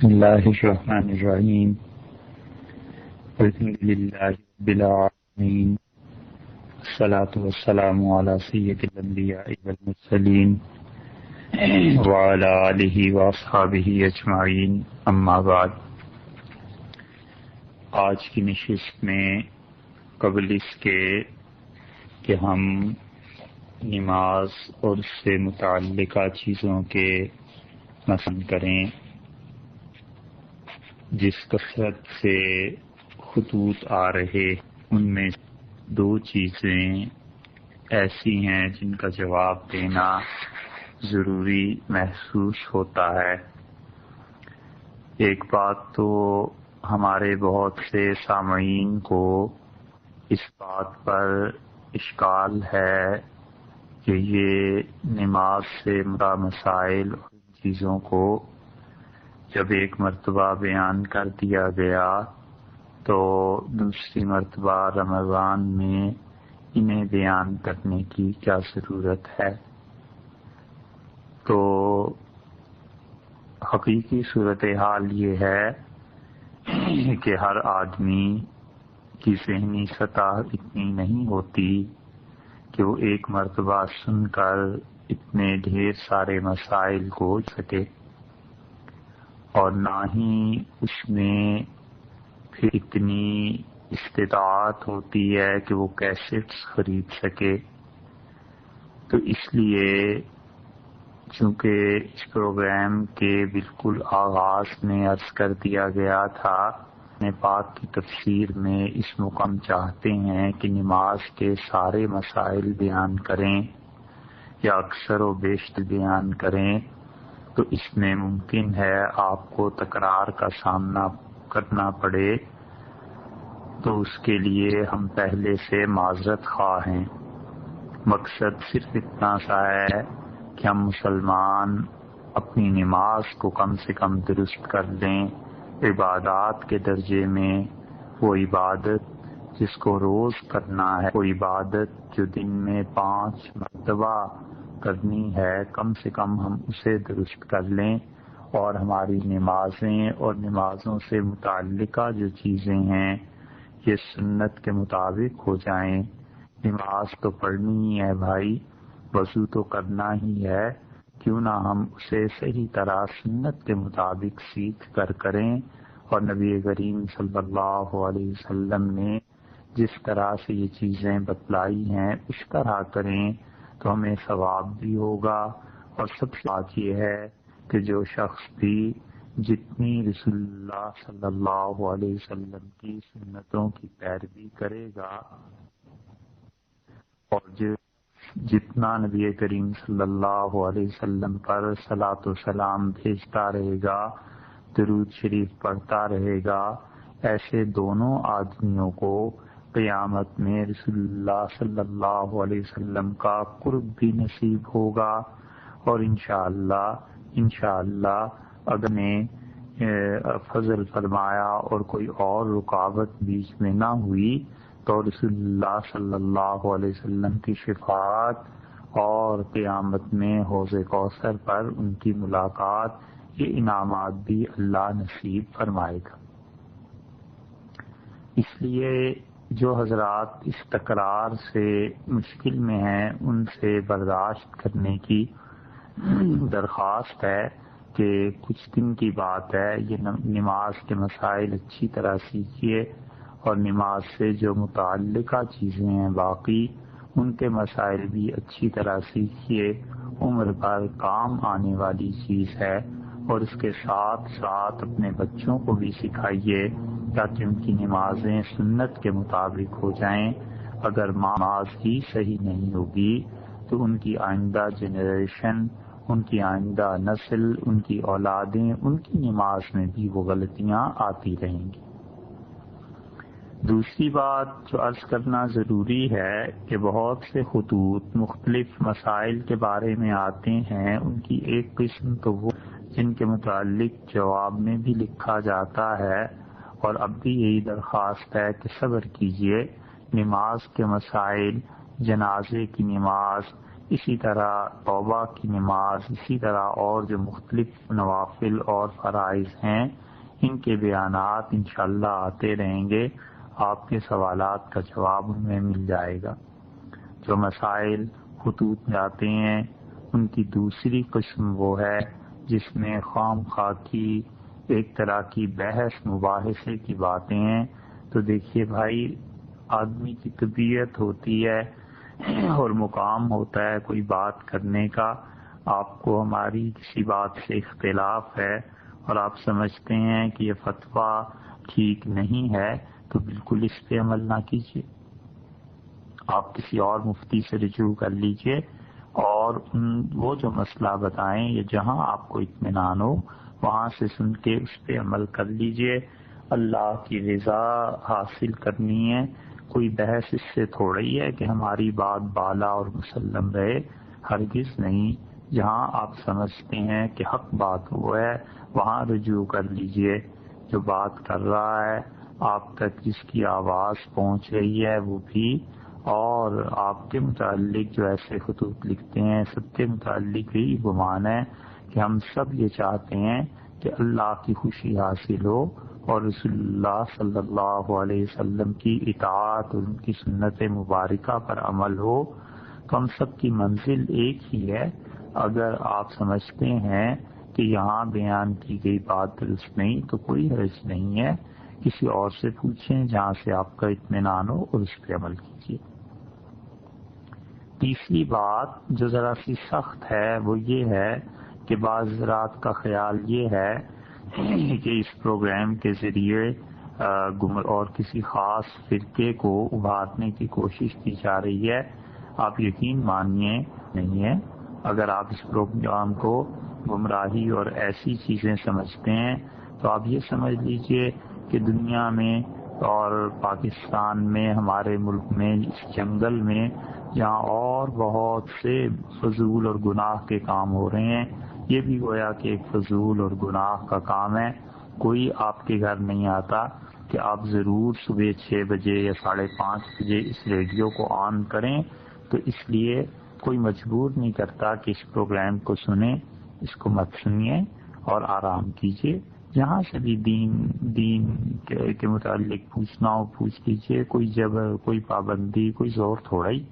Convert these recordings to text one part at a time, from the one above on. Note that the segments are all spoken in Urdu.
بسم اللہ الرحمن الرحیم الحمد للہ رب العالمین الصلاۃ والسلام علی سید الانبیاء والمرسلین وعلی آلہ واصحابہ اجمعین اما بعد۔ آج کی نشست میں قبل اس کے کہ ہم نماز اور اس سے متعلقہ چیزوں کے مسئلہ کریں، جس کثرت سے خطوط آ رہے ان میں دو چیزیں ایسی ہیں جن کا جواب دینا ضروری محسوس ہوتا ہے۔ ایک بات تو ہمارے بہت سے سامعین کو اس بات پر اشکال ہے کہ یہ نماز سے مراد مسائل اور چیزوں کو جب ایک مرتبہ بیان کر دیا گیا تو دوسری مرتبہ رمضان میں انہیں بیان کرنے کی کیا ضرورت ہے۔ تو حقیقی صورتحال یہ ہے کہ ہر آدمی کی ذہنی سطح اتنی نہیں ہوتی کہ وہ ایک مرتبہ سن کر اتنے ڈھیر سارے مسائل کو سکے، اور نہ ہی اس میں پھر اتنی استطاعت ہوتی ہے کہ وہ کیسٹس خرید سکے۔ تو اس لیے چونکہ اس پروگرام کے بالکل آغاز میں عرض کر دیا گیا تھا، پاک کی تفسیر میں اس مقام چاہتے ہیں کہ نماز کے سارے مسائل بیان کریں یا اکثر و بیشتر بیان کریں، تو اس میں ممکن ہے آپ کو تکرار کا سامنا کرنا پڑے، تو اس کے لیے ہم پہلے سے معذرت خواہ ہیں۔ مقصد صرف اتنا سا ہے کہ ہم مسلمان اپنی نماز کو کم سے کم درست کر لیں۔ عبادات کے درجے میں وہ عبادت جس کو روز کرنا ہے، وہ عبادت جو دن میں 5 مرتبہ کرنی ہے، کم سے کم ہم اسے درست کر لیں، اور ہماری نمازیں اور نمازوں سے متعلقہ جو چیزیں ہیں یہ سنت کے مطابق ہو جائیں۔ نماز تو پڑھنی ہی ہے بھائی، وضو تو کرنا ہی ہے، کیوں نہ ہم اسے صحیح طرح سنت کے مطابق سیکھ کر کریں، اور نبی کریم صلی اللہ علیہ وسلم نے جس طرح سے یہ چیزیں بتلائی ہیں اس طرح کریں تو ہمیں ثواب بھی ہوگا۔ اور سب سے بات یہ ہے کہ جو شخص بھی جتنی رسول اللہ صلی اللہ علیہ وسلم کی سنتوں کی پیروی کرے گا اور جتنا نبی کریم صلی اللہ علیہ وسلم پر صلاۃ و سلام بھیجتا رہے گا، درود شریف پڑھتا رہے گا، ایسے دونوں آدمیوں کو قیامت میں رسول اللہ صلی اللہ علیہ وسلم کا قرب بھی نصیب ہوگا۔ اور انشاءاللہ اگر نے فضل فرمایا اور کوئی اور رکاوٹ بیچ میں نہ ہوئی تو رسول اللہ صلی اللہ علیہ وسلم کی شفاعت اور قیامت میں حوض کوثر پر ان کی ملاقات، یہ انعامات بھی اللہ نصیب فرمائے گا۔ اس لیے جو حضرات اس تکرار سے مشکل میں ہیں ان سے برداشت کرنے کی درخواست ہے کہ کچھ دن کی بات ہے، یہ نماز کے مسائل اچھی طرح سیکھیے، اور نماز سے جو متعلقہ چیزیں ہیں باقی ان کے مسائل بھی اچھی طرح سیکھیے۔ عمر پر کام آنے والی چیز ہے، اور اس کے ساتھ ساتھ اپنے بچوں کو بھی سکھائیے تاکہ ان کی نمازیں سنت کے مطابق ہو جائیں۔ اگر نماز ہی صحیح نہیں ہوگی تو ان کی آئندہ جنریشن، ان کی آئندہ نسل، ان کی اولادیں، ان کی نماز میں بھی وہ غلطیاں آتی رہیں گی۔ دوسری بات جو عرض کرنا ضروری ہے کہ بہت سے خطوط مختلف مسائل کے بارے میں آتے ہیں، ان کی ایک قسم تو وہ جن کے متعلق جواب میں بھی لکھا جاتا ہے، اور اب بھی یہی درخواست ہے کہ صبر کیجئے۔ نماز کے مسائل، جنازے کی نماز، اسی طرح توبہ کی نماز، اسی طرح اور جو مختلف نوافل اور فرائض ہیں ان کے بیانات انشاءاللہ آتے رہیں گے، آپ کے سوالات کا جواب ان میں مل جائے گا۔ جو مسائل خطوط میں آتے ہیں ان کی دوسری قسم وہ ہے جس میں خام خواہ کی ایک طرح کی بحث مباحثے کی باتیں ہیں۔ تو دیکھیے بھائی، آدمی کی طبیعت ہوتی ہے اور مقام ہوتا ہے کوئی بات کرنے کا، آپ کو ہماری کسی بات سے اختلاف ہے اور آپ سمجھتے ہیں کہ یہ فتویٰ ٹھیک نہیں ہے تو بالکل اس پہ عمل نہ کیجیے، آپ کسی اور مفتی سے رجوع کر لیجئے اور وہ جو مسئلہ بتائیں یا جہاں آپ کو اطمینان ہو وہاں سے سن کے اس پہ عمل کر لیجئے۔ اللہ کی رضا حاصل کرنی ہے، کوئی بحث اس سے تھوڑی ہے کہ ہماری بات بالا اور مسلم رہے، ہرگز نہیں۔ جہاں آپ سمجھتے ہیں کہ حق بات وہ ہے وہاں رجوع کر لیجئے۔ جو بات کر رہا ہے آپ تک جس کی آواز پہنچ رہی ہے وہ بھی، اور آپ کے متعلق جو ایسے خطوط لکھتے ہیں سب کے متعلق یہی گمان ہے کہ ہم سب یہ چاہتے ہیں کہ اللہ کی خوشی حاصل ہو اور رسول اللہ صلی اللہ علیہ وسلم کی اطاعت اور ان کی سنت مبارکہ پر عمل ہو، تو ہم سب کی منزل ایک ہی ہے۔ اگر آپ سمجھتے ہیں کہ یہاں بیان کی گئی بات درست نہیں تو کوئی حرج نہیں ہے، کسی اور سے پوچھیں جہاں سے آپ کا اطمینان ہو اور اس پہ عمل کیجیے۔ تیسری بات جو ذرا سی سخت ہے وہ یہ ہے کہ بعض حضرات کا خیال یہ ہے کہ اس پروگرام کے ذریعے اور کسی خاص فرقے کو ابھارنے کی کوشش کی جا رہی ہے۔ آپ یقین مانیے نہیں ہے۔ اگر آپ اس پروگرام کو گمراہی اور ایسی چیزیں سمجھتے ہیں تو آپ یہ سمجھ لیجئے کہ دنیا میں اور پاکستان میں، ہمارے ملک میں، اس جنگل میں جہاں اور بہت سے فضول اور گناہ کے کام ہو رہے ہیں، یہ بھی گویا کہ ایک فضول اور گناہ کا کام ہے۔ کوئی آپ کے گھر نہیں آتا کہ آپ ضرور صبح 6 بجے یا 5:30 بجے اس ریڈیو کو آن کریں، تو اس لیے کوئی مجبور نہیں کرتا کہ اس پروگرام کو سنیں، اس کو مت سنیے اور آرام کیجیے۔ جہاں سے بھی دین کے متعلق پوچھنا ہو پوچھ لیجیے، کوئی جبر، کوئی پابندی، کوئی زور تھوڑا ہی۔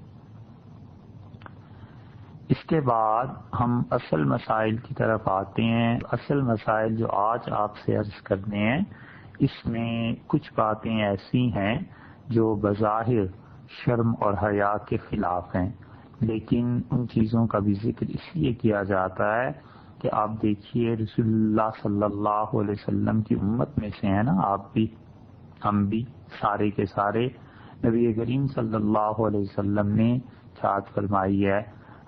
اس کے بعد ہم اصل مسائل کی طرف آتے ہیں۔ اصل مسائل جو آج آپ سے عرض کرنے ہیں، اس میں کچھ باتیں ایسی ہیں جو بظاہر شرم اور حیا کے خلاف ہیں، لیکن ان چیزوں کا بھی ذکر اس لیے کیا جاتا ہے کہ آپ دیکھیے رسول اللہ صلی اللہ علیہ وسلم کی امت میں سے ہیں نا، آپ بھی، ہم بھی، سارے کے سارے۔ نبی کریم صلی اللہ علیہ وسلم نے ارشاد فرمائی ہے،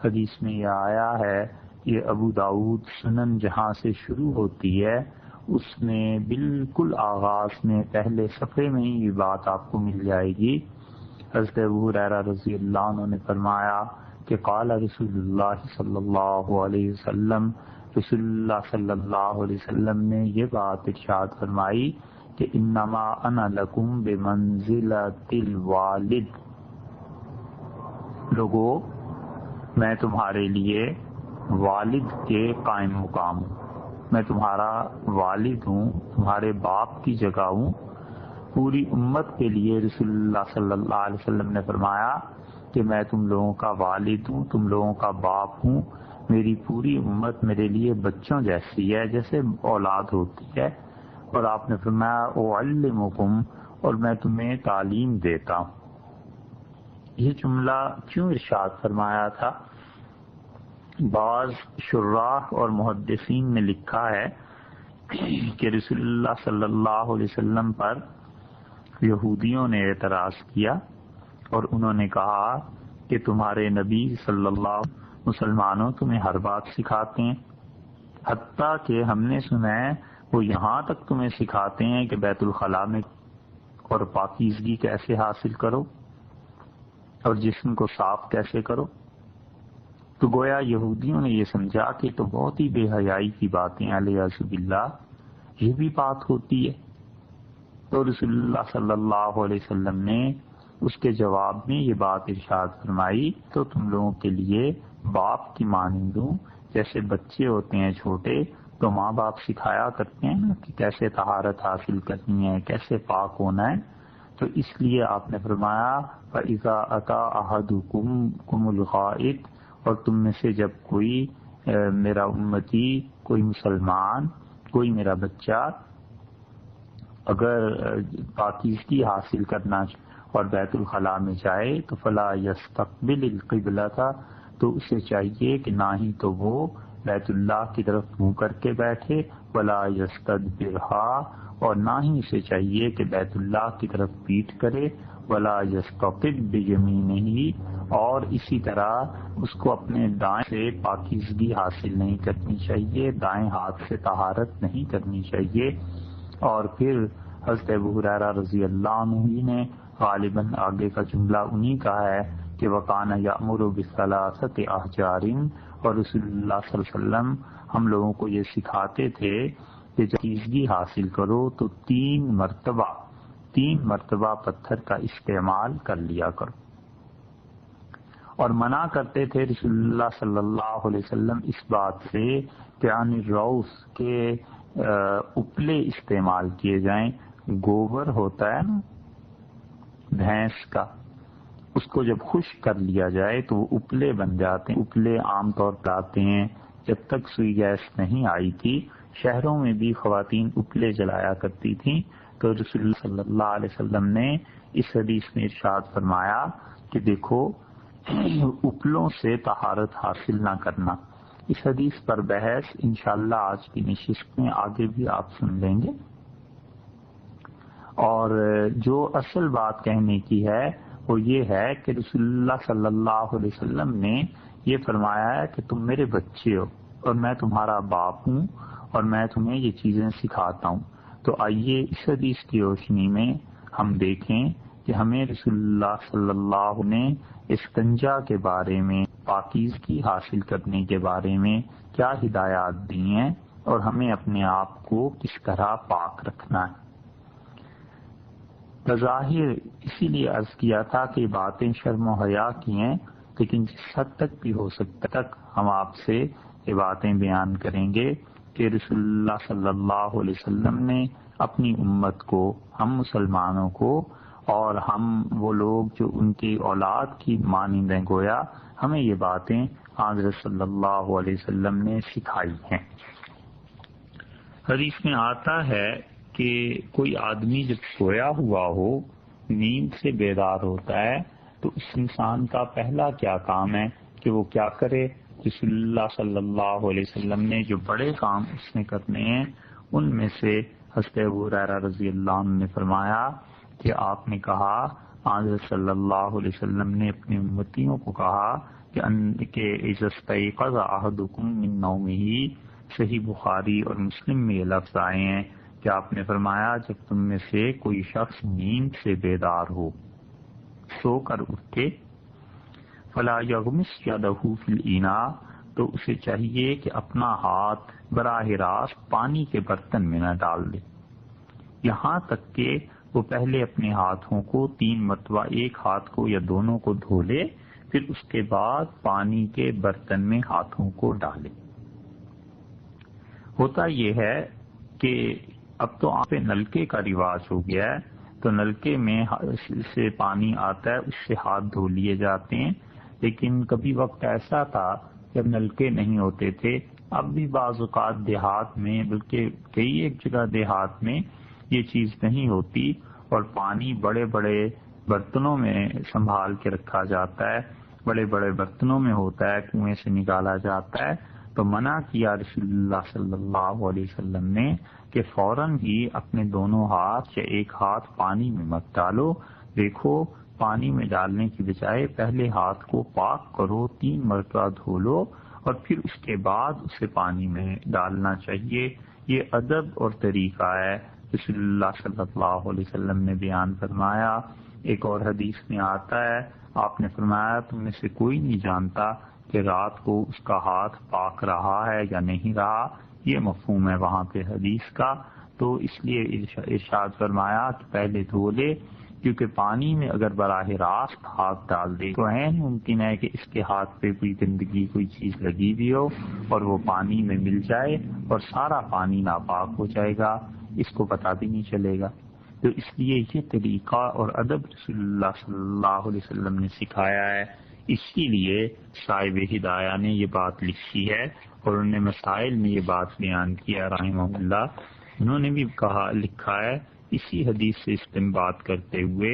حدیث میں یہ آیا ہے، یہ ابو داؤد سنن جہاں سے شروع ہوتی ہے اس میں بالکل آغاز میں پہلے صفحے میں ہی یہ بات آپ کو مل جائے گی۔ حضرت ابو ہریرہ رضی اللہ عنہ نے فرمایا کہ قال رسول اللہ صلی اللہ علیہ وسلم، رسول اللہ صلی اللہ علیہ وسلم نے یہ بات ارشاد فرمائی کہ انما انا لکم بمنزلۃ الوالد، لوگو میں تمہارے لیے والد کے قائم مقام ہوں، میں تمہارا والد ہوں، تمہارے باپ کی جگہ ہوں۔ پوری امت کے لیے رسول اللہ صلی اللہ علیہ وسلم نے فرمایا کہ میں تم لوگوں کا والد ہوں، تم لوگوں کا باپ ہوں، میری پوری امت میرے لیے بچوں جیسی ہے، جیسے اولاد ہوتی ہے۔ اور آپ نے فرمایا اعلمکم، اور میں تمہیں تعلیم دیتا ہوں۔ یہ جملہ کیوں ارشاد فرمایا تھا؟ بعض شراح اور محدثین نے لکھا ہے کہ رسول اللہ صلی اللہ علیہ وسلم پر یہودیوں نے اعتراض کیا اور انہوں نے کہا کہ تمہارے نبی صلی اللہ علیہ وسلم مسلمانوں تمہیں ہر بات سکھاتے ہیں، حتیٰ کہ ہم نے سنا ہے وہ یہاں تک تمہیں سکھاتے ہیں کہ بیت الخلاء میں اور پاکیزگی کیسے حاصل کرو اور جسم کو صاف کیسے کرو۔ تو گویا یہودیوں نے یہ سمجھا کہ تو بہت ہی بے حیائی کی باتیں، علیہ باللہ یہ بھی بات ہوتی ہے۔ تو رسول اللہ صلی اللہ علیہ وسلم نے اس کے جواب میں یہ بات ارشاد فرمائی تو تم لوگوں کے لیے باپ کی مانند ہوں. جیسے بچے ہوتے ہیں چھوٹے تو ماں باپ سکھایا کرتے ہیں نا کہ کیسے طہارت حاصل کرنی ہے، کیسے پاک ہونا ہے. تو اس لیے آپ نے فرمایا فَإِذَا أَتَى أَحَدُكُمْ الْغَائِطَ، اور تم میں سے جب کوئی میرا امتی، کوئی مسلمان، کوئی میرا بچہ اگر پاکیزگی حاصل کرنا اور بیت الخلاء میں جائے تو فلا یستقبل القبلۃ، تو اسے چاہیے کہ نہ ہی تو وہ بیت اللہ کی طرف منہ کر کے بیٹھے، ولا یستدبرھا، اور نہ ہی اسے چاہیے کہ بیت اللہ کی طرف پیٹھ کرے، ولا یستقب بیمینہ، اور اسی طرح اس کو اپنے دائیں سے پاکیزگی حاصل نہیں کرنی چاہیے، دائیں ہاتھ سے طہارت نہیں کرنی چاہیے. اور پھر حضرت ابو ہریرہ رضی اللہ عنہ نے غالباً آگے کا جملہ انہی کا ہے کہ وَكَانَ يَأْمُرُ بِثَلَاثَةِ أَحْجَارٍ، اور رسول اللہ صلی اللہ علیہ وسلم ہم لوگوں کو یہ سکھاتے تھے کہ جب پاکیزگی حاصل کرو تو تین مرتبہ پتھر کا استعمال کر لیا کرو. اور منع کرتے تھے رسول اللہ صلی اللہ علیہ وسلم اس بات سے کہ عن الروث کے اپلے استعمال کیے جائیں. گوبر ہوتا ہے نا بھینس کا، اس کو جب خشک کر لیا جائے تو وہ اپلے بن جاتے ہیں. اپلے عام طور پر آتے ہیں. جب تک سوئی گیس نہیں آئی تھی شہروں میں بھی خواتین اپلے جلایا کرتی تھیں. تو رسول اللہ صلی اللہ علیہ وسلم نے اس حدیث میں ارشاد فرمایا کہ دیکھو اپلوں سے طہارت حاصل نہ کرنا. اس حدیث پر بحث انشاءاللہ آج کی نشست میں آگے بھی آپ سن لیں گے. اور جو اصل بات کہنے کی ہے وہ یہ ہے کہ رسول اللہ صلی اللہ علیہ وسلم نے یہ فرمایا ہے کہ تم میرے بچے ہو اور میں تمہارا باپ ہوں اور میں تمہیں یہ چیزیں سکھاتا ہوں. تو آئیے اس حدیث کی روشنی میں ہم دیکھیں کہ ہمیں رسول اللہ صلی اللہ علیہ وسلم نے استنجا کے بارے میں، پاکیزگی حاصل کرنے کے بارے میں کیا ہدایات دی ہیں اور ہمیں اپنے آپ کو کس طرح پاک رکھنا ہے. بظاہر اسی لیے عرض کیا تھا کہ باتیں شرم و حیا کی ہیں، لیکن جس حد تک بھی ہو سکتا تک ہم آپ سے یہ باتیں بیان کریں گے کہ رسول اللہ صلی اللہ علیہ وسلم نے اپنی امت کو، ہم مسلمانوں کو، اور ہم وہ لوگ جو ان کی اولاد کی مانند ہیں گویا، ہمیں یہ باتیں حضرت صلی اللہ علیہ وسلم نے سکھائی ہیں. حدیث میں آتا ہے کہ کوئی آدمی جب سویا ہوا ہو، نیند سے بیدار ہوتا ہے، تو اس انسان کا پہلا کیا کام ہے کہ وہ کیا کرے. رسول اللہ صلی اللہ علیہ وسلم نے جو بڑے کام اس نے کرنے ہیں ان میں سے حضرت ابو ہریرہ رضی اللہ عنہ نے فرمایا کہ آپ نے کہا، حضرت صلی اللہ علیہ وسلم نے اپنے امتیوں کو کہا کہ اذا استيقظ احدكم من نومه، صحیح بخاری اور مسلم میں یہ لفظ آئے ہیں کہ آپ نے فرمایا جب تم میں سے کوئی شخص نیند سے بیدار ہو، سو کر اٹھے، فلا یغمس یدہ فی الاناء، تو اسے چاہیے کہ اپنا ہاتھ براہ راست پانی کے برتن میں نہ ڈال دے، یہاں تک کہ وہ پہلے اپنے ہاتھوں کو 3 مرتبہ، ایک ہاتھ کو یا دونوں کو دھو لے، پھر اس کے بعد پانی کے برتن میں ہاتھوں کو ڈالے. ہوتا یہ ہے کہ اب تو آپ نلکے کا رواج ہو گیا ہے، تو نلکے میں سے پانی آتا ہے، اس سے ہاتھ دھو لیے جاتے ہیں. لیکن کبھی وقت ایسا تھا جب نلکے نہیں ہوتے تھے. اب بھی بعض اوقات دیہات میں، بلکہ کئی ایک جگہ دیہات میں یہ چیز نہیں ہوتی اور پانی بڑے بڑے برتنوں میں سنبھال کے رکھا جاتا ہے، بڑے بڑے برتنوں میں ہوتا ہے، کنویں سے نکالا جاتا ہے. تو منع کیا رسول اللہ صلی اللہ علیہ وسلم نے کہ فوراً ہی اپنے دونوں ہاتھ یا ایک ہاتھ پانی میں مت ڈالو. دیکھو پانی میں ڈالنے کی بجائے پہلے ہاتھ کو پاک کرو، 3 مرتبہ دھو لو اور پھر اس کے بعد اسے پانی میں ڈالنا چاہیے. یہ ادب اور طریقہ ہے رسول اللہ صلی اللہ علیہ وسلم نے بیان فرمایا. ایک اور حدیث میں آتا ہے، آپ نے فرمایا تم میں سے کوئی نہیں جانتا کہ رات کو اس کا ہاتھ پاک رہا ہے یا نہیں رہا. یہ مفہوم ہے وہاں پہ حدیث کا. تو اس لیے ارشاد فرمایا کہ پہلے دھو لے، کیونکہ پانی میں اگر براہ راست ہاتھ ڈال دے تو عین ممکن ہے کہ اس کے ہاتھ پہ کوئی گندگی کوئی چیز لگی بھی ہو اور وہ پانی میں مل جائے اور سارا پانی ناپاک ہو جائے گا، اس کو پتہ بھی نہیں چلے گا۔ تو اس لیے یہ طریقہ اور ادب رسول اللہ صلی اللہ علیہ وسلم نے سکھایا ہے، اسی لیے صاحب ہدایہ نے یہ بات لکھی ہے اور انہوں نے مسائل میں یہ بات بیان کیا رحمہ اللہ۔ انہوں نے بھی لکھا ہے اسی حدیث سے استنباط کرتے ہوئے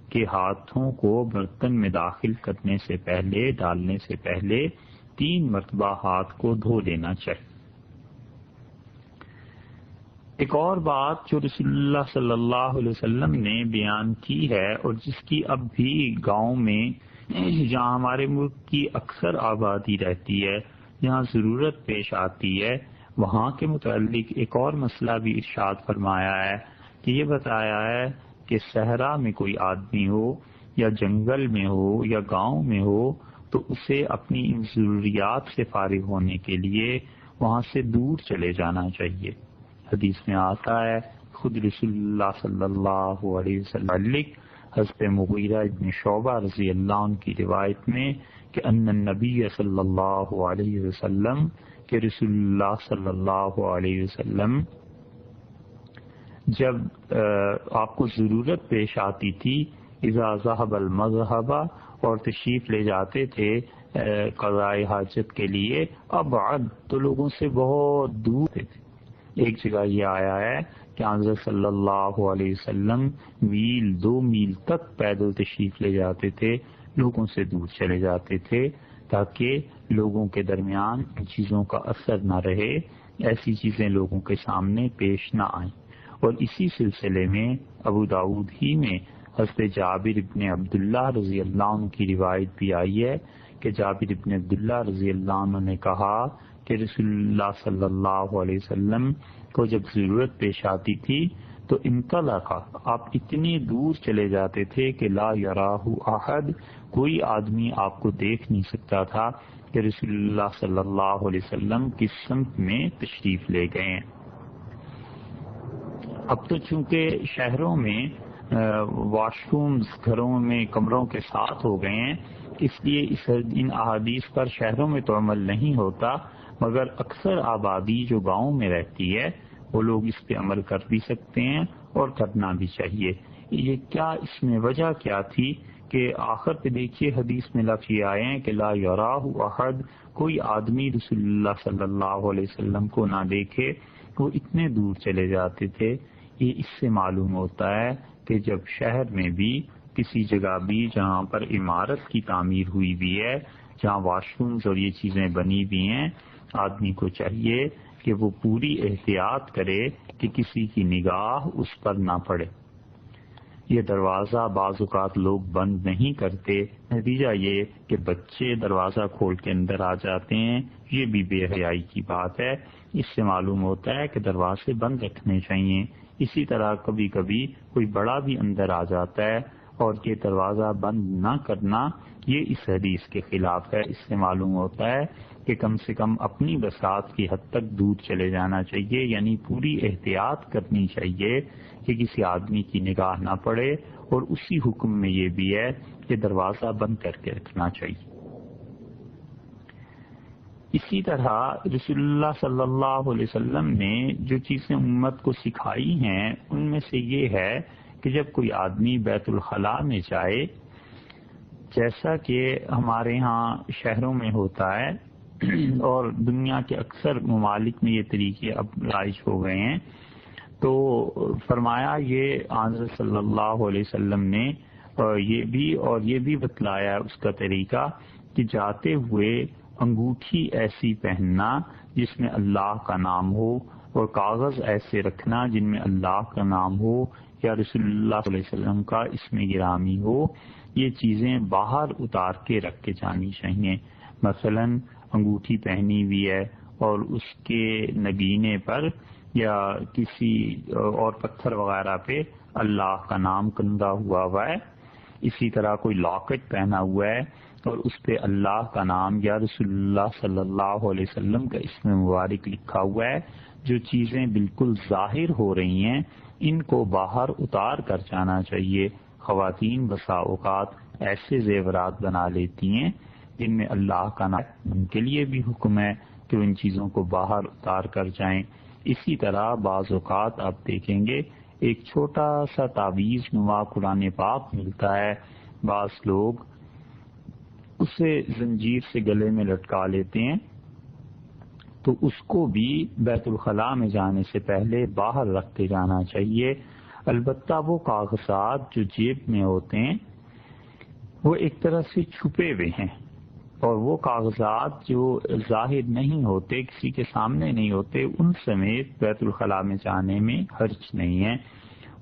کہ ہاتھوں کو برتن میں داخل کرنے سے پہلے ڈالنے سے پہلے 3 مرتبہ ہاتھ کو دھو لینا چاہیے۔ ایک اور بات جو رسول اللہ صلی اللہ علیہ وسلم نے بیان کی ہے اور جس کی اب بھی گاؤں میں جہاں ہمارے ملک کی اکثر آبادی رہتی ہے، جہاں ضرورت پیش آتی ہے، وہاں کے متعلق ایک اور مسئلہ بھی ارشاد فرمایا ہے کہ یہ بتایا ہے کہ صحرا میں کوئی آدمی ہو یا جنگل میں ہو یا گاؤں میں ہو تو اسے اپنی ان ضروریات سے فارغ ہونے کے لیے وہاں سے دور چلے جانا چاہیے۔ حدیث میں آتا ہے خود رسول اللہ صلی اللہ علیہ وسلم حضرت مغیرہ ابن شعبہ رضی اللہ عنہ کی روایت میں کہ ان النبی صلی اللہ علیہ وسلم کہ رسول اللہ صلی اللہ علیہ وسلم جب آپ کو ضرورت پیش آتی تھی اذا ذهب المذهب اور تشریف لے جاتے تھے قضاء حاجت کے لیے ابعد تو لوگوں سے بہت دور تھے۔ ایک جگہ یہ آیا ہے کہ حضرت صلی اللہ علیہ وسلم میل 2 میل تک پیدل تشریف لے جاتے تھے، لوگوں سے دور چلے جاتے تھے تاکہ لوگوں کے درمیان ان چیزوں کا اثر نہ رہے، ایسی چیزیں لوگوں کے سامنے پیش نہ آئیں۔ اور اسی سلسلے میں ابو داؤد ہی میں حضرت جابر ابن عبداللہ رضی اللہ عنہ کی روایت بھی آئی ہے کہ جابر ابن عبداللہ رضی اللہ عنہ نے کہا کہ رسول اللہ صلی اللہ علیہ وسلم کو جب ضرورت پیش آتی تھی تو انطلق آپ اتنی دور چلے جاتے تھے کہ لا یراہ احد کوئی آدمی آپ کو دیکھ نہیں سکتا تھا کہ رسول اللہ صلی اللہ علیہ وسلم کس سمت میں تشریف لے گئے ہیں۔ اب تو چونکہ شہروں میں واش رومز گھروں میں کمروں کے ساتھ ہو گئے ہیں، اس لیے ان احادیث پر شہروں میں تو عمل نہیں ہوتا، مگر اکثر آبادی جو گاؤں میں رہتی ہے وہ لوگ اس پہ عمل کر بھی سکتے ہیں اور کرنا بھی چاہیے۔ یہ کیا اس میں وجہ کیا تھی کہ آخر پہ دیکھیے حدیث میں لفظ یہ آئے ہیں کہ لا یراہ احد کوئی آدمی رسول اللہ صلی اللہ علیہ وسلم کو نہ دیکھے، وہ اتنے دور چلے جاتے تھے۔ یہ اس سے معلوم ہوتا ہے کہ جب شہر میں بھی کسی جگہ بھی جہاں پر عمارت کی تعمیر ہوئی بھی ہے، جہاں واش رومز اور یہ چیزیں بنی بھی ہیں، آدمی کو چاہیے کہ وہ پوری احتیاط کرے کہ کسی کی نگاہ اس پر نہ پڑے۔ یہ دروازہ بعض اوقات لوگ بند نہیں کرتے، نتیجہ یہ کہ بچے دروازہ کھول کے اندر آ جاتے ہیں، یہ بھی بے حیائی کی بات ہے۔ اس سے معلوم ہوتا ہے کہ دروازے بند رکھنے چاہیے۔ اسی طرح کبھی کبھی کوئی بڑا بھی اندر آ جاتا ہے اور یہ دروازہ بند نہ کرنا یہ اس حدیث کے خلاف ہے۔ اس سے معلوم ہوتا ہے کہ کم سے کم اپنی بساط کی حد تک دور چلے جانا چاہیے، یعنی پوری احتیاط کرنی چاہیے کہ کسی آدمی کی نگاہ نہ پڑے، اور اسی حکم میں یہ بھی ہے کہ دروازہ بند کر کے رکھنا چاہیے۔ اسی طرح رسول اللہ صلی اللہ علیہ وسلم نے جو چیزیں امت کو سکھائی ہیں ان میں سے یہ ہے کہ جب کوئی آدمی بیت الخلاء میں جائے، جیسا کہ ہمارے ہاں شہروں میں ہوتا ہے اور دنیا کے اکثر ممالک میں یہ طریقے اب رائج ہو گئے ہیں، تو فرمایا یہ حضرت صلی اللہ علیہ وسلم نے یہ بھی بتلایا اس کا طریقہ کہ جاتے ہوئے انگوٹھی ایسی پہننا جس میں اللہ کا نام ہو، اور کاغذ ایسے رکھنا جن میں اللہ کا نام ہو یا رسول اللہ صلی اللہ علیہ وسلم کا اس میں گرامی ہو، یہ چیزیں باہر اتار کے رکھ کے جانی چاہیے۔ مثلا انگوٹھی پہنی ہوئی ہے اور اس کے نگینے پر یا کسی اور پتھر وغیرہ پہ اللہ کا نام کندہ ہوا ہے، اسی طرح کوئی لاکٹ پہنا ہوا ہے اور اس پہ اللہ کا نام یا رسول اللہ صلی اللہ علیہ وسلم کا اسم مبارک لکھا ہوا ہے، جو چیزیں بالکل ظاہر ہو رہی ہیں ان کو باہر اتار کر جانا چاہیے، خواتین بسا اوقات ایسے زیورات بنا لیتی ہیں جن میں اللہ کا نام، ان کے لیے بھی حکم ہے کہ ان چیزوں کو باہر اتار کر جائیں۔ اسی طرح بعض اوقات آپ دیکھیں گے ایک چھوٹا سا تعویذ نما قرآن پاک ملتا ہے، بعض لوگ اسے زنجیر سے گلے میں لٹکا لیتے ہیں، تو اس کو بھی بیت الخلاء میں جانے سے پہلے باہر رکھتے جانا چاہیے۔ البتہ وہ کاغذات جو جیب میں ہوتے ہیں وہ ایک طرح سے چھپے ہوئے ہیں، اور وہ کاغذات جو ظاہر نہیں ہوتے، کسی کے سامنے نہیں ہوتے، ان سمیت بیت الخلاء میں جانے میں حرج نہیں ہے۔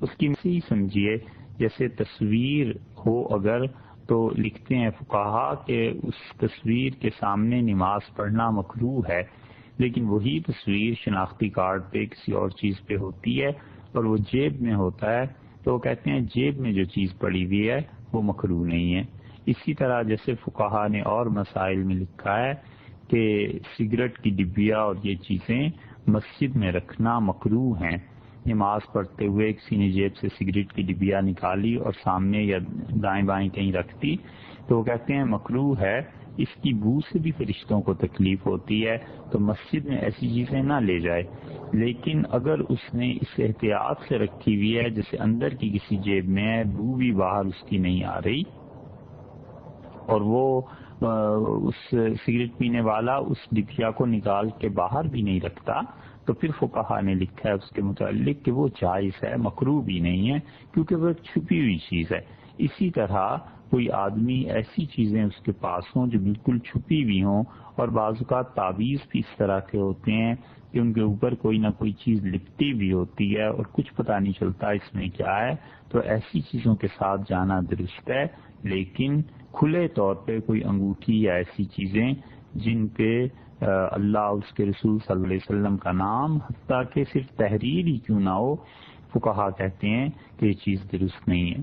اس کی مثال سمجھیے، جیسے تصویر ہو اگر، تو لکھتے ہیں فقہا کہ اس تصویر کے سامنے نماز پڑھنا مکروہ ہے، لیکن وہی تصویر شناختی کارڈ پہ کسی اور چیز پہ ہوتی ہے اور وہ جیب میں ہوتا ہے، تو وہ کہتے ہیں جیب میں جو چیز پڑی ہوئی ہے وہ مکروہ نہیں ہے۔ اسی طرح جیسے فقہا نے اور مسائل میں لکھا ہے کہ سگریٹ کی ڈبیا اور یہ چیزیں مسجد میں رکھنا مکروہ ہیں۔ نماز پڑھتے ہوئے کسی نے جیب سے سگریٹ کی ڈبیا نکالی اور سامنے یا دائیں بائیں کہیں رکھ دی، تو وہ کہتے ہیں مکروہ ہے، اس کی بو سے بھی فرشتوں کو تکلیف ہوتی ہے، تو مسجد میں ایسی چیزیں نہ لے جائے۔ لیکن اگر اس نے اس احتیاط سے رکھی ہوئی ہے، جیسے اندر کی کسی جیب میں ہے، بو بھی باہر اس کی نہیں آ رہی، اور وہ اس سگریٹ پینے والا اس ڈبیا کو نکال کے باہر بھی نہیں رکھتا، تو پھر فقہا نے لکھا ہے اس کے متعلق کہ وہ جائز ہے، مکروہ بھی نہیں ہے، کیونکہ وہ ایک چھپی ہوئی چیز ہے۔ اسی طرح کوئی آدمی ایسی چیزیں اس کے پاس ہوں جو بالکل چھپی ہوئی ہوں، اور بعض اوقات تعویذ بھی اس طرح کے ہوتے ہیں کہ ان کے اوپر کوئی نہ کوئی چیز لپٹی بھی ہوتی ہے اور کچھ پتہ نہیں چلتا اس میں کیا ہے، تو ایسی چیزوں کے ساتھ جانا درست ہے۔ لیکن کھلے طور پہ کوئی انگوٹھی یا ایسی چیزیں جن پہ اللہ اس کے رسول صلی اللہ علیہ وسلم کا نام، حتیٰ کہ صرف تحریر ہی کیوں نہ ہو، فقہا کہتے ہیں کہ یہ چیز درست نہیں ہے۔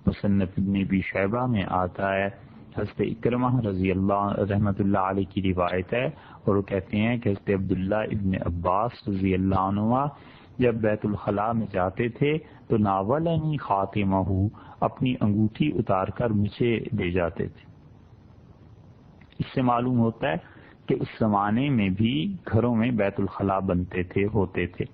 مصنف ابن ابی شیبہ میں آتا ہے، حضرت اکرمہ رضی اللہ رحمۃ اللہ علیہ کی روایت ہے، اور وہ کہتے ہیں کہ حضرت عبداللہ ابن عباس رضی اللہ عنہ جب بیت الخلاء میں جاتے تھے تو ناولنی خاتمہ، اپنی انگوٹھی اتار کر مجھے دے جاتے تھے۔ اس سے معلوم ہوتا ہے کہ اس زمانے میں بھی گھروں میں بیت الخلاء بنتے تھے، ہوتے تھے۔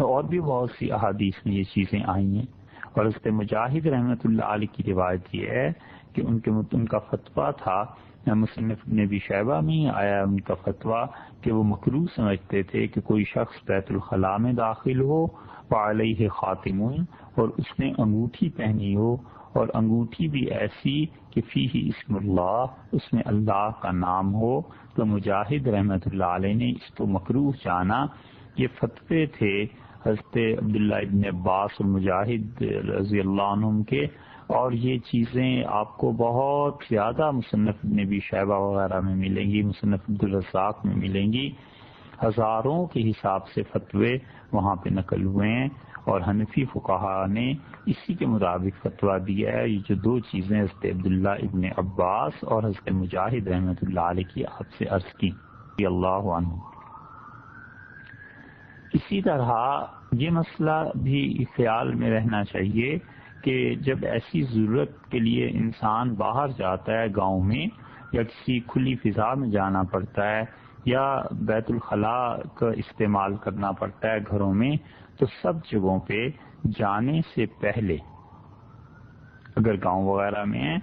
اور بھی بہت سی احادیث میں یہ چیزیں آئی ہیں، اور حضرت مجاہد رحمۃ اللہ علیہ کی روایت یہ ہے کہ ان کا فتویٰ تھا، مصنف ابن ابی شیبہ میں آیا ان کا فتویٰ کہ وہ مکروہ سمجھتے تھے کہ کوئی شخص بیت الخلاء میں داخل ہو وعلیہ خاتم، اور اس نے انگوٹھی پہنی ہو، اور انگوٹھی بھی ایسی کہ فیہ اسم اللہ، اس میں اللہ کا نام ہو، تو مجاہد رحمۃ اللہ علیہ نے اس کو مکروہ جانا۔ یہ فتوے تھے حضرت عبداللہ ابن عباس اور مجاہد رضی اللہ عنہم کے، اور یہ چیزیں آپ کو بہت زیادہ مصنف ابن ابی شیبہ وغیرہ میں ملیں گی، مصنف عبدالرزاق میں ملیں گی، ہزاروں کے حساب سے فتوے وہاں پہ نقل ہوئے ہیں، اور حنفی فقہا نے اسی کے مطابق فتویٰ دیا ہے۔ یہ جو دو چیزیں حضرت عبداللہ ابن عباس اور حضرت مجاہد رحمۃ اللہ علیہ کی آپ سے عرض کی رضی اللہ عنہ۔ اسی طرح یہ مسئلہ بھی خیال میں رہنا چاہیے کہ جب ایسی ضرورت کے لیے انسان باہر جاتا ہے گاؤں میں، یا کسی کھلی فضا میں جانا پڑتا ہے، یا بیت الخلاء کا استعمال کرنا پڑتا ہے گھروں میں، تو سب جگہوں پہ جانے سے پہلے، اگر گاؤں وغیرہ میں ہیں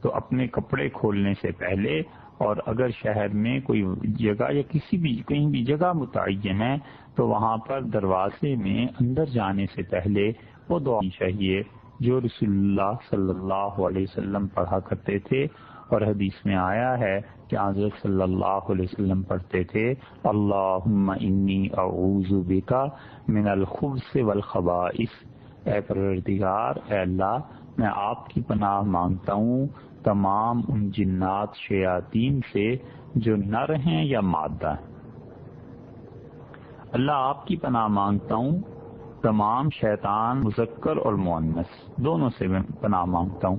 تو اپنے کپڑے کھولنے سے پہلے، اور اگر شہر میں کوئی جگہ یا کہیں بھی جگہ متعین ہے تو وہاں پر دروازے میں اندر جانے سے پہلے وہ دعا چاہیے جو رسول اللہ صلی اللہ علیہ وسلم پڑھا کرتے تھے، اور حدیث میں آیا ہے کہ حضرت صلی اللہ علیہ وسلم پڑھتے تھے اللہم انی اعوذ بک من الخبث والخبائث، اے پروردگار، اے اللہ، میں آپ کی پناہ مانگتا ہوں تمام ان جنات شیاطین سے جو نر ہیں یا مادہ ہیں۔ اللہ آپ کی پناہ مانگتا ہوں تمام شیطان مذکر اور مؤنث دونوں سے میں پناہ مانگتا ہوں۔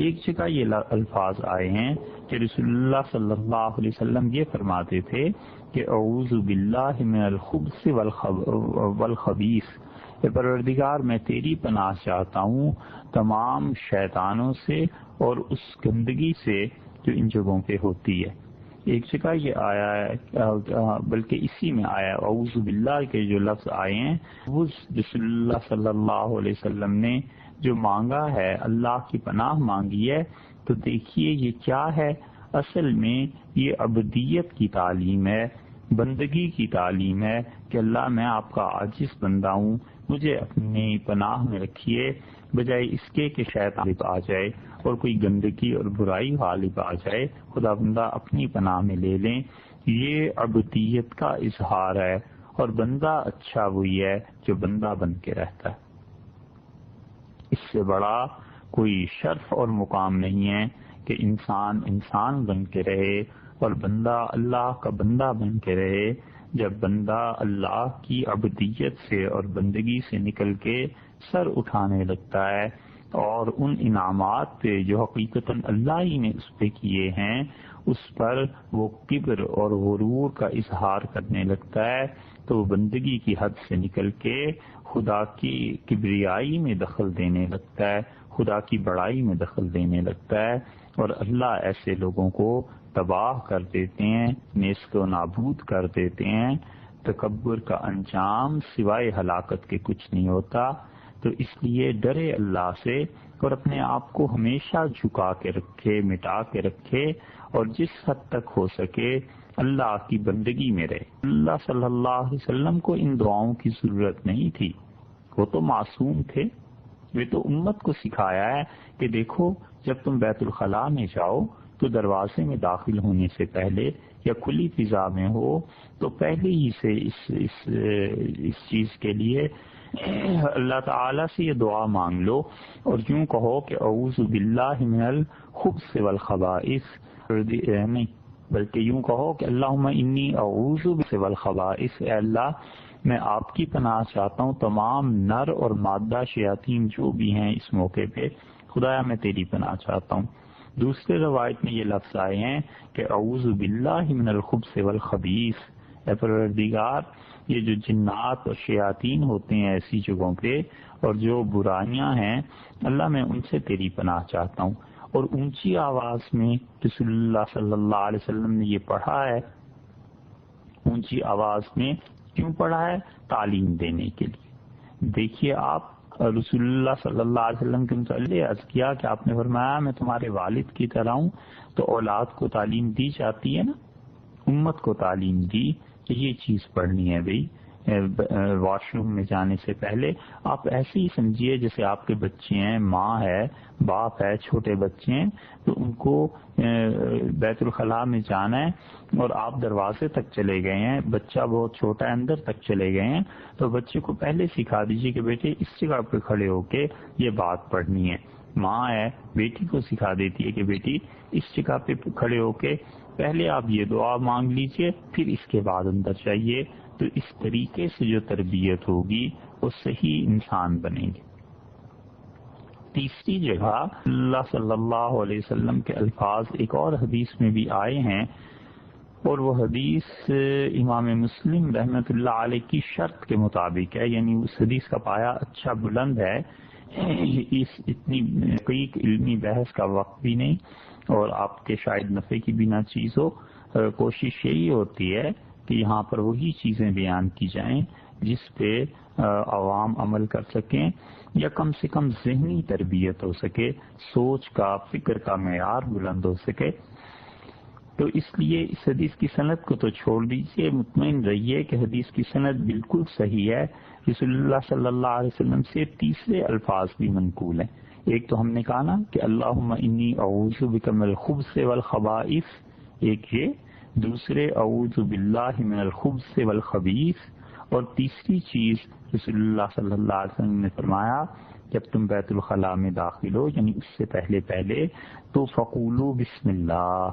ایک جگہ یہ الفاظ آئے ہیں کہ رسول اللہ صلی اللہ علیہ وسلم یہ فرماتے تھے کہ اعوذ باللہ من الخبث والخبیث، اے پروردگار میں تیری پناہ چاہتا ہوں تمام شیطانوں سے اور اس گندگی سے جو ان جگہوں پہ ہوتی ہے۔ ایک جگہ یہ آیا ہے، بلکہ اسی میں آیا اعوذ باللہ کے جو لفظ آئے ہیں وہ رسول اللہ صلی اللہ علیہ وسلم نے جو مانگا ہے، اللہ کی پناہ مانگی ہے، تو دیکھیے یہ کیا ہے، اصل میں یہ عبدیت کی تعلیم ہے، بندگی کی تعلیم ہے کہ اللہ میں آپ کا عاجز بندہ ہوں، مجھے اپنی پناہ میں رکھیے، بجائے اس کے کہ شیطان غالب آ جائے اور کوئی گندگی اور برائی غالب آ جائے، خدا بندہ اپنی پناہ میں لے لیں۔ یہ عبدیت کا اظہار ہے، اور بندہ اچھا وہی ہے جو بندہ بن کے رہتا ہے۔ اس سے بڑا کوئی شرف اور مقام نہیں ہے کہ انسان انسان بن کے رہے اور بندہ اللہ کا بندہ بن کے رہے۔ جب بندہ اللہ کی عبدیت سے اور بندگی سے نکل کے سر اٹھانے لگتا ہے اور ان انعامات پہ جو حقیقتاً اللہ ہی نے اس پہ کیے ہیں اس پر وہ کبر اور غرور کا اظہار کرنے لگتا ہے، تو وہ بندگی کی حد سے نکل کے خدا کی کبریائی میں دخل دینے لگتا ہے، خدا کی بڑائی میں دخل دینے لگتا ہے، اور اللہ ایسے لوگوں کو تباہ کر دیتے ہیں، نیست و نابود کر دیتے ہیں۔ تکبر کا انجام سوائے ہلاکت کے کچھ نہیں ہوتا۔ تو اس لیے ڈرے اللہ سے اور اپنے آپ کو ہمیشہ جھکا کے رکھے، مٹا کے رکھے، اور جس حد تک ہو سکے اللہ کی بندگی میں رہے۔ اللہ صلی اللہ علیہ وسلم کو ان دعاؤں کی ضرورت نہیں تھی، وہ تو معصوم تھے۔ یہ تو امت کو سکھایا ہے کہ دیکھو جب تم بیت الخلاء میں جاؤ تو دروازے میں داخل ہونے سے پہلے یا کھلی فضا میں ہو تو پہلے ہی سے اس چیز کے لیے اللہ تعالیٰ سے یہ دعا مانگ لو، اور یوں کہو کہ اعوذ باللہ من الخبث والخبائث، نہیں بلکہ یوں کہو کہ اللہم انی اعوذ بک والخبائث، اے اللہ میں آپ کی پناہ چاہتا ہوں تمام نر اور مادہ شیاطین جو بھی ہیں اس موقع پہ، خدایا میں تیری پناہ چاہتا ہوں۔ دوسرے روایت میں یہ لفظ آئے ہیں کہ اعوذ باللہ من الخبث والخبیث، اے پروردگار یہ جو جنات اور شیاطین ہوتے ہیں ایسی جگہوں پہ اور جو برائیاں ہیں، اللہ میں ان سے تیری پناہ چاہتا ہوں۔ اور اونچی آواز میں رسول اللہ صلی اللہ علیہ وسلم نے یہ پڑھا ہے، اونچی آواز میں کیوں پڑھا ہے؟ تعلیم دینے کے لیے۔ دیکھیے آپ رسول اللہ صلی اللہ علیہ وسلم کے متعلق عرض کیا کہ آپ نے فرمایا میں تمہارے والد کی طرح ہوں، تو اولاد کو تعلیم دی جاتی ہے نا، امت کو تعلیم دی کہ یہ چیز پڑھنی ہے بھئی، واش روم میں جانے سے پہلے آپ ایسے ہی سمجھیے جیسے آپ کے بچے ہیں، ماں ہے، باپ ہے، چھوٹے بچے ہیں، تو ان کو بیت الخلاء میں جانا ہے اور آپ دروازے تک چلے گئے ہیں، بچہ بہت چھوٹا ہے اندر تک چلے گئے ہیں، تو بچے کو پہلے سکھا دیجیے کہ بیٹے اس جگہ پہ کھڑے ہو کے یہ بات پڑھنی ہے۔ ماں ہے بیٹی کو سکھا دیتی ہے کہ بیٹی اس جگہ پہ کھڑے ہو کے پہلے آپ یہ دعا مانگ لیجئے، پھر اس کے بعد اندر جائیے۔ تو اس طریقے سے جو تربیت ہوگی وہ صحیح انسان بنیں گے۔ تیسری جگہ اللہ صلی اللہ علیہ وسلم کے الفاظ ایک اور حدیث میں بھی آئے ہیں، اور وہ حدیث امام مسلم رحمۃ اللہ علیہ کی شرط کے مطابق ہے، یعنی اس حدیث کا پایہ اچھا بلند ہے، اس اتنی دقیق علمی بحث کا وقت بھی نہیں، اور آپ کے شاید نفع کی بھی نہ چیز ہو۔ کوشش یہی ہوتی ہے کہ یہاں پر وہی چیزیں بیان کی جائیں جس پہ عوام عمل کر سکیں، یا کم سے کم ذہنی تربیت ہو سکے، سوچ کا، فکر کا معیار بلند ہو سکے۔ تو اس لیے اس حدیث کی سند کو تو چھوڑ دیجیے، مطمئن رہیے کہ حدیث کی سند بالکل صحیح ہے۔ رسول اللہ صلی اللہ علیہ وسلم سے تیسرے الفاظ بھی منقول ہیں۔ ایک تو ہم نے کہا نا کہ اللہم انی اعوذ بک من الخبث والخبائث، ایک یہ، دوسرے اعوذ باللہ من الخبث والخبیث، اور تیسری چیز رسول اللہ صلی اللہ علیہ وسلم نے فرمایا جب تم بیت الخلاء میں داخل ہو، یعنی اس سے پہلے تو فقولوا بسم اللہ،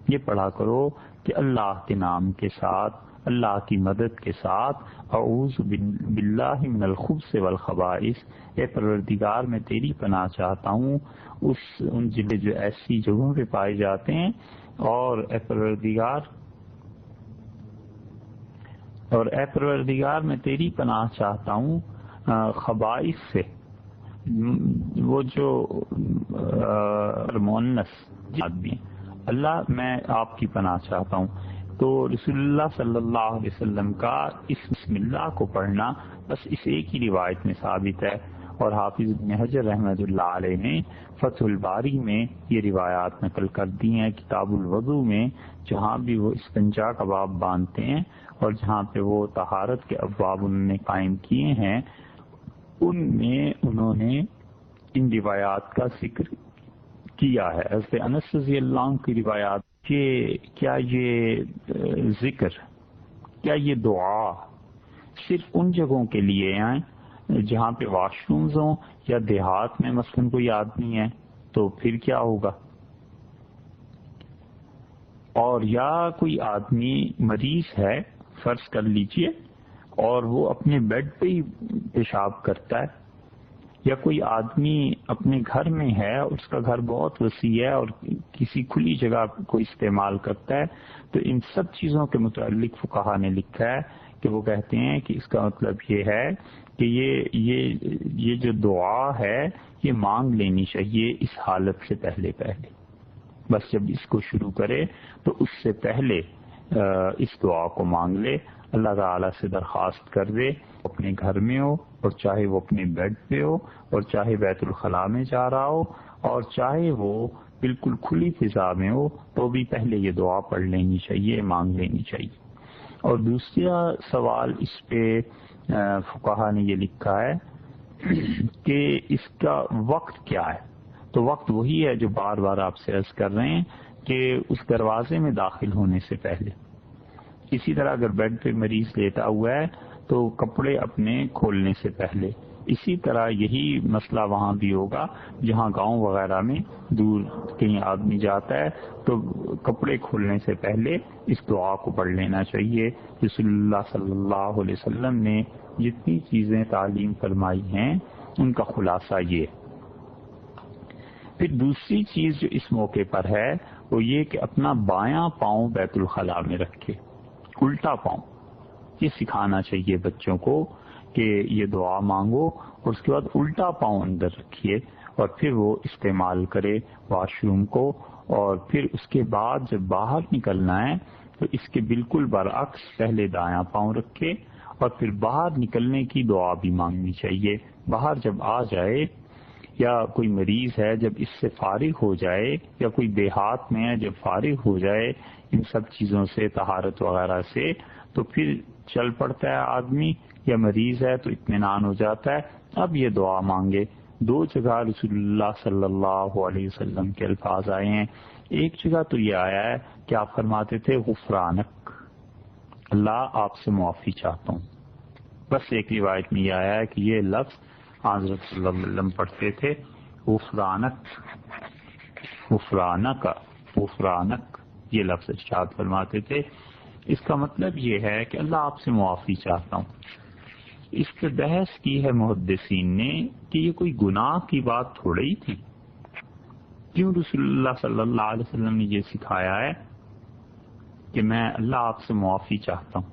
یہ پڑھا کرو کہ اللہ کے نام کے ساتھ، اللہ کی مدد کے ساتھ، اعوذ باللہ من الخبث والخبائث، اے پروردگار میں تیری پناہ چاہتا ہوں ان جو ایسی جگہوں پہ پائے جاتے ہیں، اور اے پروردگار میں تیری پناہ چاہتا ہوں خبائث سے، وہ جو مؤنث آدمی، اللہ میں آپ کی پناہ چاہتا ہوں. تو رسول اللہ صلی اللہ علیہ وسلم کا اس بسم اللہ کو پڑھنا بس اس ایک ہی روایت میں ثابت ہے، اور حافظ ابن حجر رحمۃ اللہ علیہ نے فتح الباری میں یہ روایات نقل کر دی ہیں. کتاب الوضو میں جہاں بھی وہ استنجا کا باب باندھتے ہیں اور جہاں پہ وہ طہارت کے ابواب انہوں نے قائم کیے ہیں، ان میں انہوں نے ان روایات کا ذکر کیا ہے. حضرت انس رضی اللہ عنہ کی روایات کہ کیا یہ ذکر، کیا یہ دعا صرف ان جگہوں کے لیے ہیں جہاں پہ واش رومز ہوں، یا دیہات میں مثلاً کوئی آدمی ہے تو پھر کیا ہوگا، اور یا کوئی آدمی مریض ہے فرض کر لیجئے اور وہ اپنے بیڈ پہ ہی پیشاب کرتا ہے، یا کوئی آدمی اپنے گھر میں ہے، اس کا گھر بہت وسیع ہے اور کسی کھلی جگہ کو استعمال کرتا ہے، تو ان سب چیزوں کے متعلق فقہا نے لکھا ہے کہ وہ کہتے ہیں کہ اس کا مطلب یہ ہے کہ یہ جو دعا ہے یہ مانگ لینی چاہیے اس حالت سے پہلے، بس جب اس کو شروع کرے تو اس سے پہلے اس دعا کو مانگ لے، اللہ تعالیٰ سے درخواست کر دے، اپنے گھر میں ہو اور چاہے وہ اپنے بیڈ پہ ہو اور چاہے بیت الخلاء میں جا رہا ہو اور چاہے وہ بالکل کھلی فضا میں ہو، تو بھی پہلے یہ دعا پڑھ لینی چاہیے، مانگ لینی چاہیے. اور دوسرا سوال اس پہ فقہا نے یہ لکھا ہے کہ اس کا وقت کیا ہے. تو وقت وہی ہے جو بار بار آپ سے عرض کر رہے ہیں کہ اس دروازے میں داخل ہونے سے پہلے. اسی طرح اگر بیڈ پہ مریض لیٹا ہوا ہے تو کپڑے اپنے کھولنے سے پہلے. اسی طرح یہی مسئلہ وہاں بھی ہوگا جہاں گاؤں وغیرہ میں دور کہیں آدمی جاتا ہے تو کپڑے کھولنے سے پہلے اس دعا کو پڑھ لینا چاہیے. رسول اللہ صلی اللہ علیہ وسلم نے جتنی چیزیں تعلیم فرمائی ہیں ان کا خلاصہ یہ. پھر دوسری چیز جو اس موقع پر ہے وہ یہ کہ اپنا بایاں پاؤں بیت الخلاء میں رکھے، الٹا پاؤں. یہ سکھانا چاہیے بچوں کو کہ یہ دعا مانگو اور اس کے بعد الٹا پاؤں اندر رکھیے اور پھر وہ استعمال کرے واش روم کو. اور پھر اس کے بعد جب باہر نکلنا ہے تو اس کے بالکل برعکس پہلے دایاں پاؤں رکھے اور پھر باہر نکلنے کی دعا بھی مانگنی چاہیے. باہر جب آ جائے یا کوئی مریض ہے جب اس سے فارغ ہو جائے، یا کوئی دیہات میں ہے جب فارغ ہو جائے ان سب چیزوں سے، طہارت وغیرہ سے، تو پھر چل پڑتا ہے آدمی، یا مریض ہے تو اطمینان ہو جاتا ہے. اب یہ دعا مانگے. دو جگہ رسول اللہ صلی اللہ علیہ وسلم کے الفاظ آئے ہیں. ایک جگہ تو یہ آیا ہے کہ آپ فرماتے تھے غفرانک، اللہ آپ سے معافی چاہتا ہوں. بس ایک روایت میں یہ آیا ہے کہ یہ لفظ حضرت صلی اللہ علیہ وسلم پڑھتے تھے، غفرانک، غفرانک، غفرانک، یہ لفظ ارشاد فرماتے تھے. اس کا مطلب یہ ہے کہ اللہ آپ سے معافی چاہتا ہوں. اس پہ بحث کی ہے محدثین نے کہ یہ کوئی گناہ کی بات تھوڑی ہی تھی. کیوں رسول اللہ صلی اللہ علیہ وسلم نے یہ سکھایا ہے کہ میں اللہ آپ سے معافی چاہتا ہوں.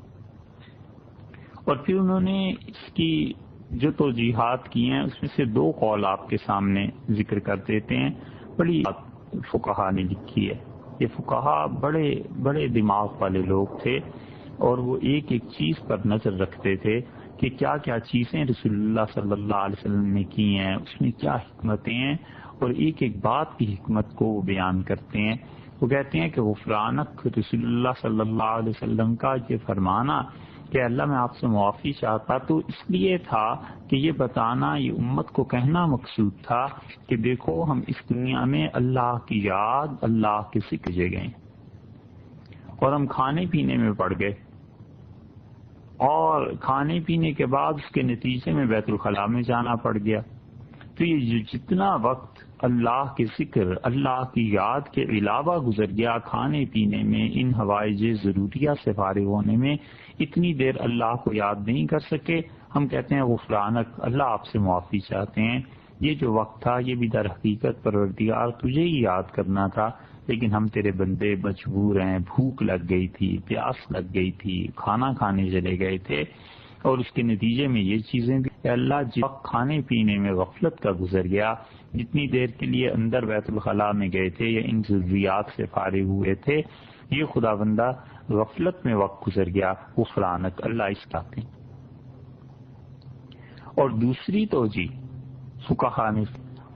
اور پھر انہوں نے اس کی جو توجیحات کی ہیں اس میں سے دو قول آپ کے سامنے ذکر کر دیتے ہیں. بڑی فقہا نے لکھی ہے. یہ فقہا بڑے بڑے دماغ والے لوگ تھے اور وہ ایک ایک چیز پر نظر رکھتے تھے کہ کیا کیا چیزیں رسول اللہ صلی اللہ علیہ وسلم نے کی ہیں، اس میں کیا حکمتیں ہیں، اور ایک ایک بات کی حکمت کو وہ بیان کرتے ہیں. وہ کہتے ہیں کہ غفرانک، رسول اللہ صلی اللہ علیہ وسلم کا یہ فرمانا کہ اللہ میں آپ سے معافی چاہتا تو اس لیے تھا کہ یہ بتانا، یہ امت کو کہنا مقصود تھا کہ دیکھو ہم اس دنیا میں اللہ کی یاد، اللہ کے ذکر گئے اور ہم کھانے پینے میں پڑ گئے، اور کھانے پینے کے بعد اس کے نتیجے میں بیت الخلاء میں جانا پڑ گیا. تو یہ جتنا وقت اللہ کے ذکر، اللہ کی یاد کے علاوہ گزر گیا کھانے پینے میں، ان حوائج ضروریہ سے فارغ ہونے میں، اتنی دیر اللہ کو یاد نہیں کر سکے. ہم کہتے ہیں غفرانک، اللہ آپ سے معافی چاہتے ہیں. یہ جو وقت تھا یہ بھی در حقیقت پروردگار تجھے ہی یاد کرنا تھا، لیکن ہم تیرے بندے مجبور ہیں، بھوک لگ گئی تھی، پیاس لگ گئی تھی، کھانا کھانے چلے گئے تھے، اور اس کے نتیجے میں یہ چیزیں بھی کہ اللہ جس وقت کھانے پینے میں غفلت کا گزر گیا، جتنی دیر کے لیے اندر بیت الخلاء میں گئے تھے یا ان ضروریات سے فارغ ہوئے تھے، یہ خدا بندہ غفلت میں وقت گزر گیا، غفرانک اللہ اس کہتے ہیں۔ اور دوسری توجہ فقہاء نے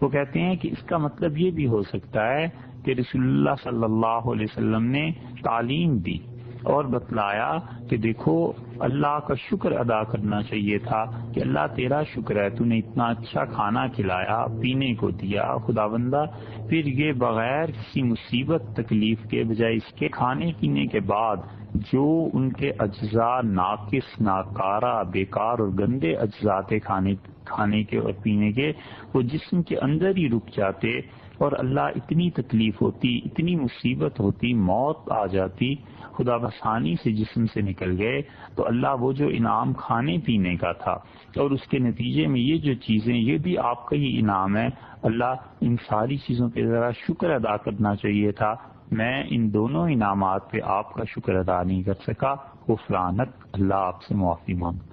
وہ کہتے ہیں کہ اس کا مطلب یہ بھی ہو سکتا ہے کہ رسول اللہ صلی اللہ علیہ وسلم نے تعلیم دی اور بتلایا کہ دیکھو اللہ کا شکر ادا کرنا چاہیے تھا کہ اللہ تیرا شکر ہے، تو نے اتنا اچھا کھانا کھلایا، پینے کو دیا خدا بندہ، پھر یہ بغیر کسی مصیبت تکلیف کے بجائے اس کے کھانے پینے کے بعد جو ان کے اجزاء ناقص، ناکارہ، بیکار اور گندے اجزاء تھے کھانے کے اور پینے کے، وہ جسم کے اندر ہی رک جاتے اور اللہ اتنی تکلیف ہوتی، اتنی مصیبت ہوتی، موت آ جاتی، خدا بسانی سے جسم سے نکل گئے، تو اللہ وہ جو انعام کھانے پینے کا تھا اور اس کے نتیجے میں یہ جو چیزیں، یہ بھی آپ کا ہی انعام ہے، اللہ ان ساری چیزوں پہ ذرا شکر ادا کرنا چاہیے تھا، میں ان دونوں انعامات پہ آپ کا شکر ادا نہیں کر سکا، غفرانک اللہ آپ سے معافی مانگتا۔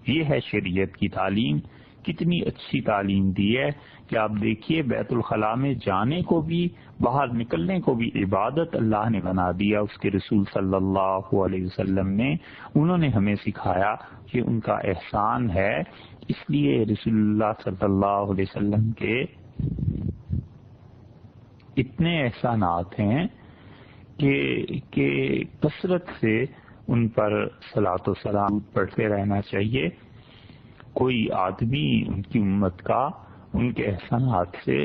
یہ ہے شریعت کی تعلیم، کتنی اچھی تعلیم دی ہے کہ آپ دیکھیے بیت الخلاء میں جانے کو بھی، باہر نکلنے کو بھی عبادت اللہ نے بنا دیا، اس کے رسول صلی اللہ علیہ وسلم نے، انہوں نے ہمیں سکھایا کہ ان کا احسان ہے، اس لیے رسول اللہ صلی اللہ علیہ وسلم کے اتنے احسانات ہیں کہ کثرت سے ان پر صلاۃ و سلام پڑھتے رہنا چاہیے۔ کوئی آدمی ان کی امت کا ان کے احسانات سے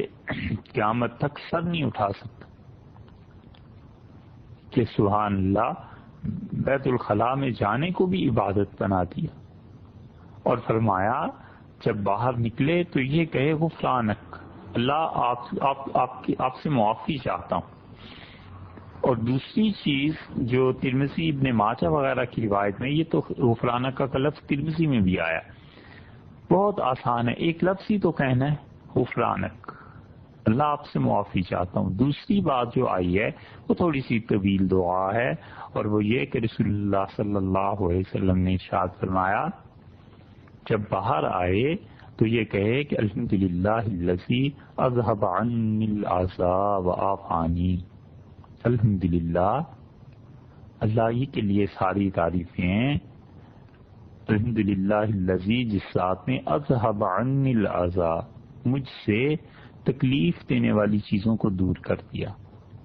قیامت تک سر نہیں اٹھا سکتا کہ سبحان اللہ بیت الخلاء میں جانے کو بھی عبادت بنا دیا، اور فرمایا جب باہر نکلے تو یہ کہے غفرانک اللہ آپ سے معافی چاہتا ہوں۔ اور دوسری چیز جو ترمذی ابن ماجہ وغیرہ کی روایت میں، یہ تو غفرانک کا لفظ ترمذی میں بھی آیا، بہت آسان ہے، ایک لفظ ہی تو کہنا ہے غفرانک اللہ آپ سے معافی چاہتا ہوں۔ دوسری بات جو آئی ہے وہ تھوڑی سی طویل دعا ہے، اور وہ یہ کہ رسول اللہ صلی اللہ علیہ وسلم نے ارشاد فرمایا جب باہر آئے تو یہ کہے کہ الحمدللہ الذی اذهب عنی العذاب وعافانی، الحمدللہ اللہ ہی کے لیے ساری تعریفیں ہیں، الحمدللہ الذی جس ذات نے اذهب عنی العذاب مجھ سے تکلیف دینے والی چیزوں کو دور کر دیا،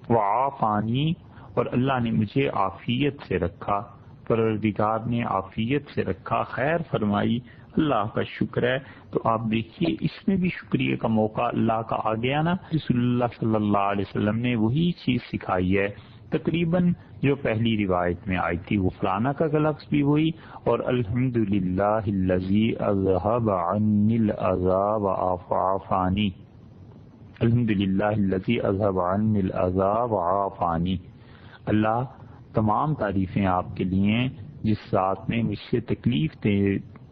وعافانی اور اللہ نے مجھے عافیت سے رکھا، پروردگار نے عافیت سے رکھا، خیر فرمائی، اللہ کا شکر ہے۔ تو آپ دیکھیے اس میں بھی شکریہ کا موقع اللہ کا آ گیا نا، رسول اللہ صلی اللہ علیہ وسلم نے وہی چیز سکھائی ہے تقریباً جو پہلی روایت میں آئی تھی، غفرانہ کا لفظ بھی وہی، اور الحمدللہ الذی اذهب عنی العذاب وعافانی، الحمدللہ الذی اذهب عنی العذاب وعافانی، اللہ تمام تعریفیں آپ کے لیے جس ذات نے مجھ سے تکلیف دے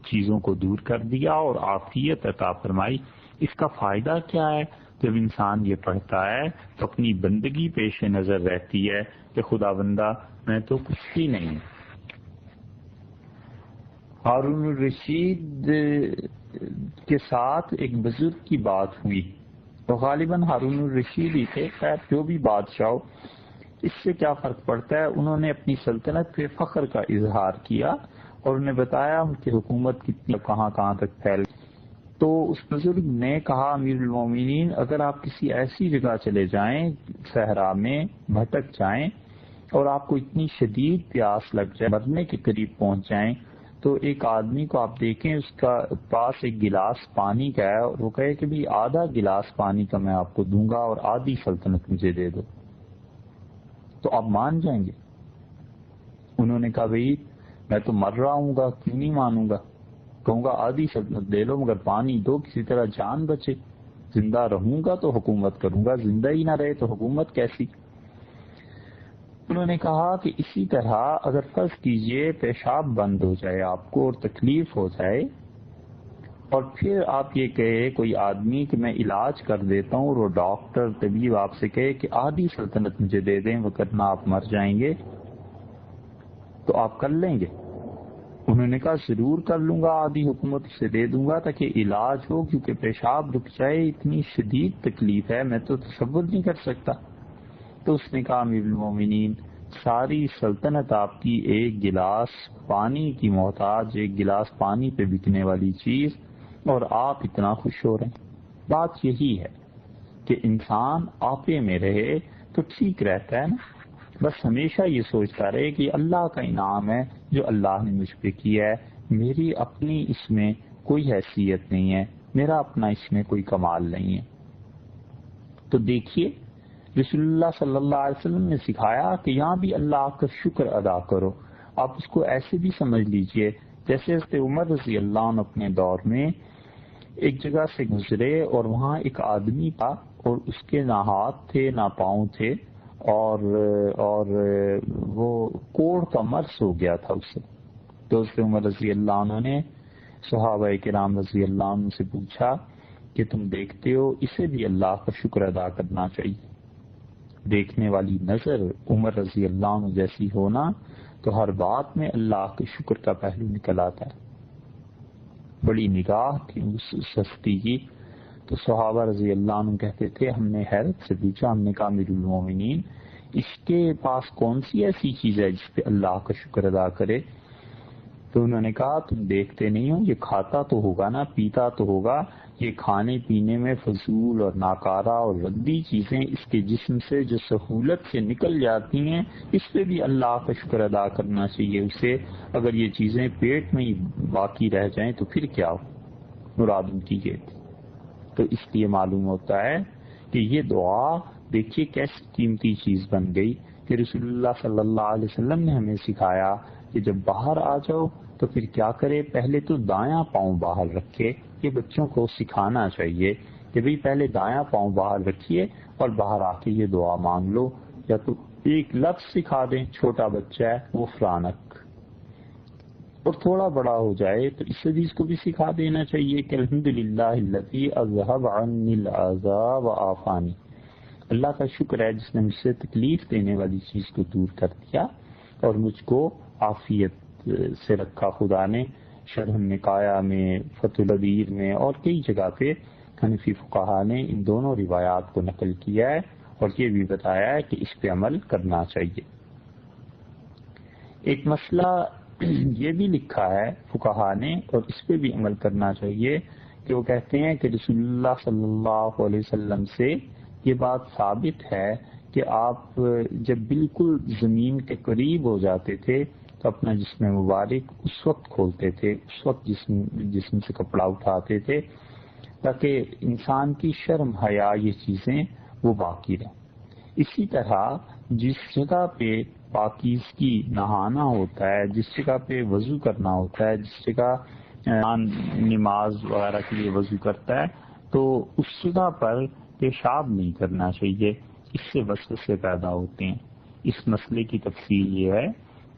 چیزوں کو دور کر دیا اور عافیت عطا فرمائی۔ اس کا فائدہ کیا ہے؟ جب انسان یہ پڑھتا ہے تو اپنی بندگی پیش نظر رہتی ہے کہ خدا بندہ میں تو کچھ بھی نہیں۔ ہارون الرشید کے ساتھ ایک بزرگ کی بات ہوئی تو غالباً ہارون الرشید ہی تھے، خیر جو بھی بادشاہ ہو، اس سے کیا فرق پڑتا ہے، انہوں نے اپنی سلطنت پہ فخر کا اظہار کیا اور انہیں بتایا ان کی حکومت کتنی کہاں تک پھیل۔ تو اس بزرگ نے کہا امیر المومنین اگر آپ کسی ایسی جگہ چلے جائیں صحرا میں بھٹک جائیں اور آپ کو اتنی شدید پیاس لگ جائے، مرنے کے قریب پہنچ جائیں، تو ایک آدمی کو آپ دیکھیں اس کا پاس ایک گلاس پانی کا ہے اور وہ کہے کہ بھی آدھا گلاس پانی کا میں آپ کو دوں گا اور آدھی سلطنت مجھے دے دو، تو آپ مان جائیں گے؟ انہوں نے کہا بھئی میں تو مر رہا ہوں گا، کیوں نہیں مانوں گا، کہوں گا آدھی سلطنت دے لو مگر پانی دو، کسی طرح جان بچے، زندہ رہوں گا تو حکومت کروں گا، زندہ ہی نہ رہے تو حکومت کیسی؟ انہوں نے کہا کہ اسی طرح اگر فرض کیجئے پیشاب بند ہو جائے آپ کو اور تکلیف ہو جائے اور پھر آپ یہ کہے کوئی آدمی کہ میں علاج کر دیتا ہوں اور وہ ڈاکٹر طبیب آپ سے کہے کہ آدھی سلطنت مجھے دے دیں ورنہ آپ مر جائیں گے، تو آپ کر لیں گے؟ انہوں نے کہا ضرور کر لوں گا، آدھی حکومت اسے دے دوں گا تاکہ علاج ہو، کیونکہ پیشاب رک جائے اتنی شدید تکلیف ہے، میں تو تصور نہیں کر سکتا۔ تو اس نے کہا امیر المومنین ساری سلطنت آپ کی ایک گلاس پانی کی محتاج، ایک گلاس پانی پہ بکنے والی چیز، اور آپ اتنا خوش ہو رہے ہیں۔ بات یہی ہے کہ انسان آپے میں رہے تو ٹھیک رہتا ہے نا، بس ہمیشہ یہ سوچتا رہے کہ اللہ کا انعام ہے جو اللہ نے مجھ پہ کیا ہے، میری اپنی اس میں کوئی حیثیت نہیں ہے، میرا اپنا اس میں کوئی کمال نہیں ہے۔ تو دیکھیے رسول اللہ صلی اللہ علیہ وسلم نے سکھایا کہ یہاں بھی اللہ کا شکر ادا کرو۔ آپ اس کو ایسے بھی سمجھ لیجئے جیسے حضرت عمر رضی اللہ عنہ اپنے دور میں ایک جگہ سے گزرے اور وہاں ایک آدمی تھا اور اس کے نہ ہاتھ تھے نہ پاؤں تھے، اور وہ کوڑ کا مرض ہو گیا تھا اسے۔ تو حضرت عمر رضی اللہ عنہ نے صحابہ کرام رضی اللہ عنہ سے پوچھا کہ تم دیکھتے ہو اسے بھی اللہ کا شکر ادا کرنا چاہیے۔ دیکھنے والی نظر عمر رضی اللہ عنہ جیسی ہونا تو ہر بات میں اللہ کے شکر کا پہلو نکل آتا ہے۔ بڑی نگاہ تھی اس ہستی کی۔ تو صحابہ رضی اللہ عنہ کہتے تھے، ہم نے حیرت سے پوچھا، ہم نے کہا امیر المومنین اس کے پاس کون سی ایسی چیز ہے جس پہ اللہ کا شکر ادا کرے؟ تو انہوں نے کہا تم دیکھتے نہیں ہو، یہ کھاتا تو ہوگا نا، پیتا تو ہوگا، یہ کھانے پینے میں فضول اور ناکارہ اور ردی چیزیں اس کے جسم سے جو سہولت سے نکل جاتی ہیں، اس پہ بھی اللہ کا شکر ادا کرنا چاہیے اسے۔ اگر یہ چیزیں پیٹ میں ہی باقی رہ جائیں تو پھر کیا ہو؟ مراد ان کی یہ تھی۔ تو اس لیے معلوم ہوتا ہے کہ یہ دعا دیکھیے کیسی قیمتی چیز بن گئی کہ رسول اللہ صلی اللہ علیہ وسلم نے ہمیں سکھایا کہ جب باہر آ جاؤ تو پھر کیا کرے، پہلے تو دایاں پاؤں باہر رکھے۔ یہ بچوں کو سکھانا چاہیے کہ بھئی پہلے دایاں پاؤں باہر رکھیے اور باہر آ کے یہ دعا مانگ لو، یا تو ایک لفظ سکھا دیں، چھوٹا بچہ ہے غفرانک، اور تھوڑا بڑا ہو جائے تو اس حدیث کو بھی سکھا دینا چاہیے کہ الحمدللہ الذی اذھب عنی العذاب وعافانی، اللہ کا شکر ہے جس نے مجھ سے تکلیف دینے والی چیز کو دور کر دیا اور مجھ کو عافیت سے رکھا خدا نے۔ شرح النکایا میں، فتح البیر میں اور کئی جگہ پہ حنفی فقہا نے ان دونوں روایات کو نقل کیا ہے اور یہ بھی بتایا ہے کہ اس پہ عمل کرنا چاہیے۔ ایک مسئلہ یہ بھی لکھا ہے فقہا نے اور اس پہ بھی عمل کرنا چاہیے کہ وہ کہتے ہیں کہ رسول اللہ صلی اللہ علیہ وسلم سے یہ بات ثابت ہے کہ آپ جب بالکل زمین کے قریب ہو جاتے تھے تو اپنا جسم مبارک اس وقت کھولتے تھے، اس وقت جسم سے کپڑا اٹھاتے تھے تاکہ انسان کی شرم حیا یہ چیزیں وہ باقی رہیں۔ اسی طرح جس جگہ پہ پاکیزگی نہانا ہوتا ہے، جس جگہ پہ وضو کرنا ہوتا ہے، جس جگہ نماز وغیرہ کے لیے وضو کرتا ہے تو اس جگہ پر پیشاب نہیں کرنا چاہیے، اس سے وسوسے پیدا ہوتے ہیں۔ اس مسئلے کی تفصیل یہ ہے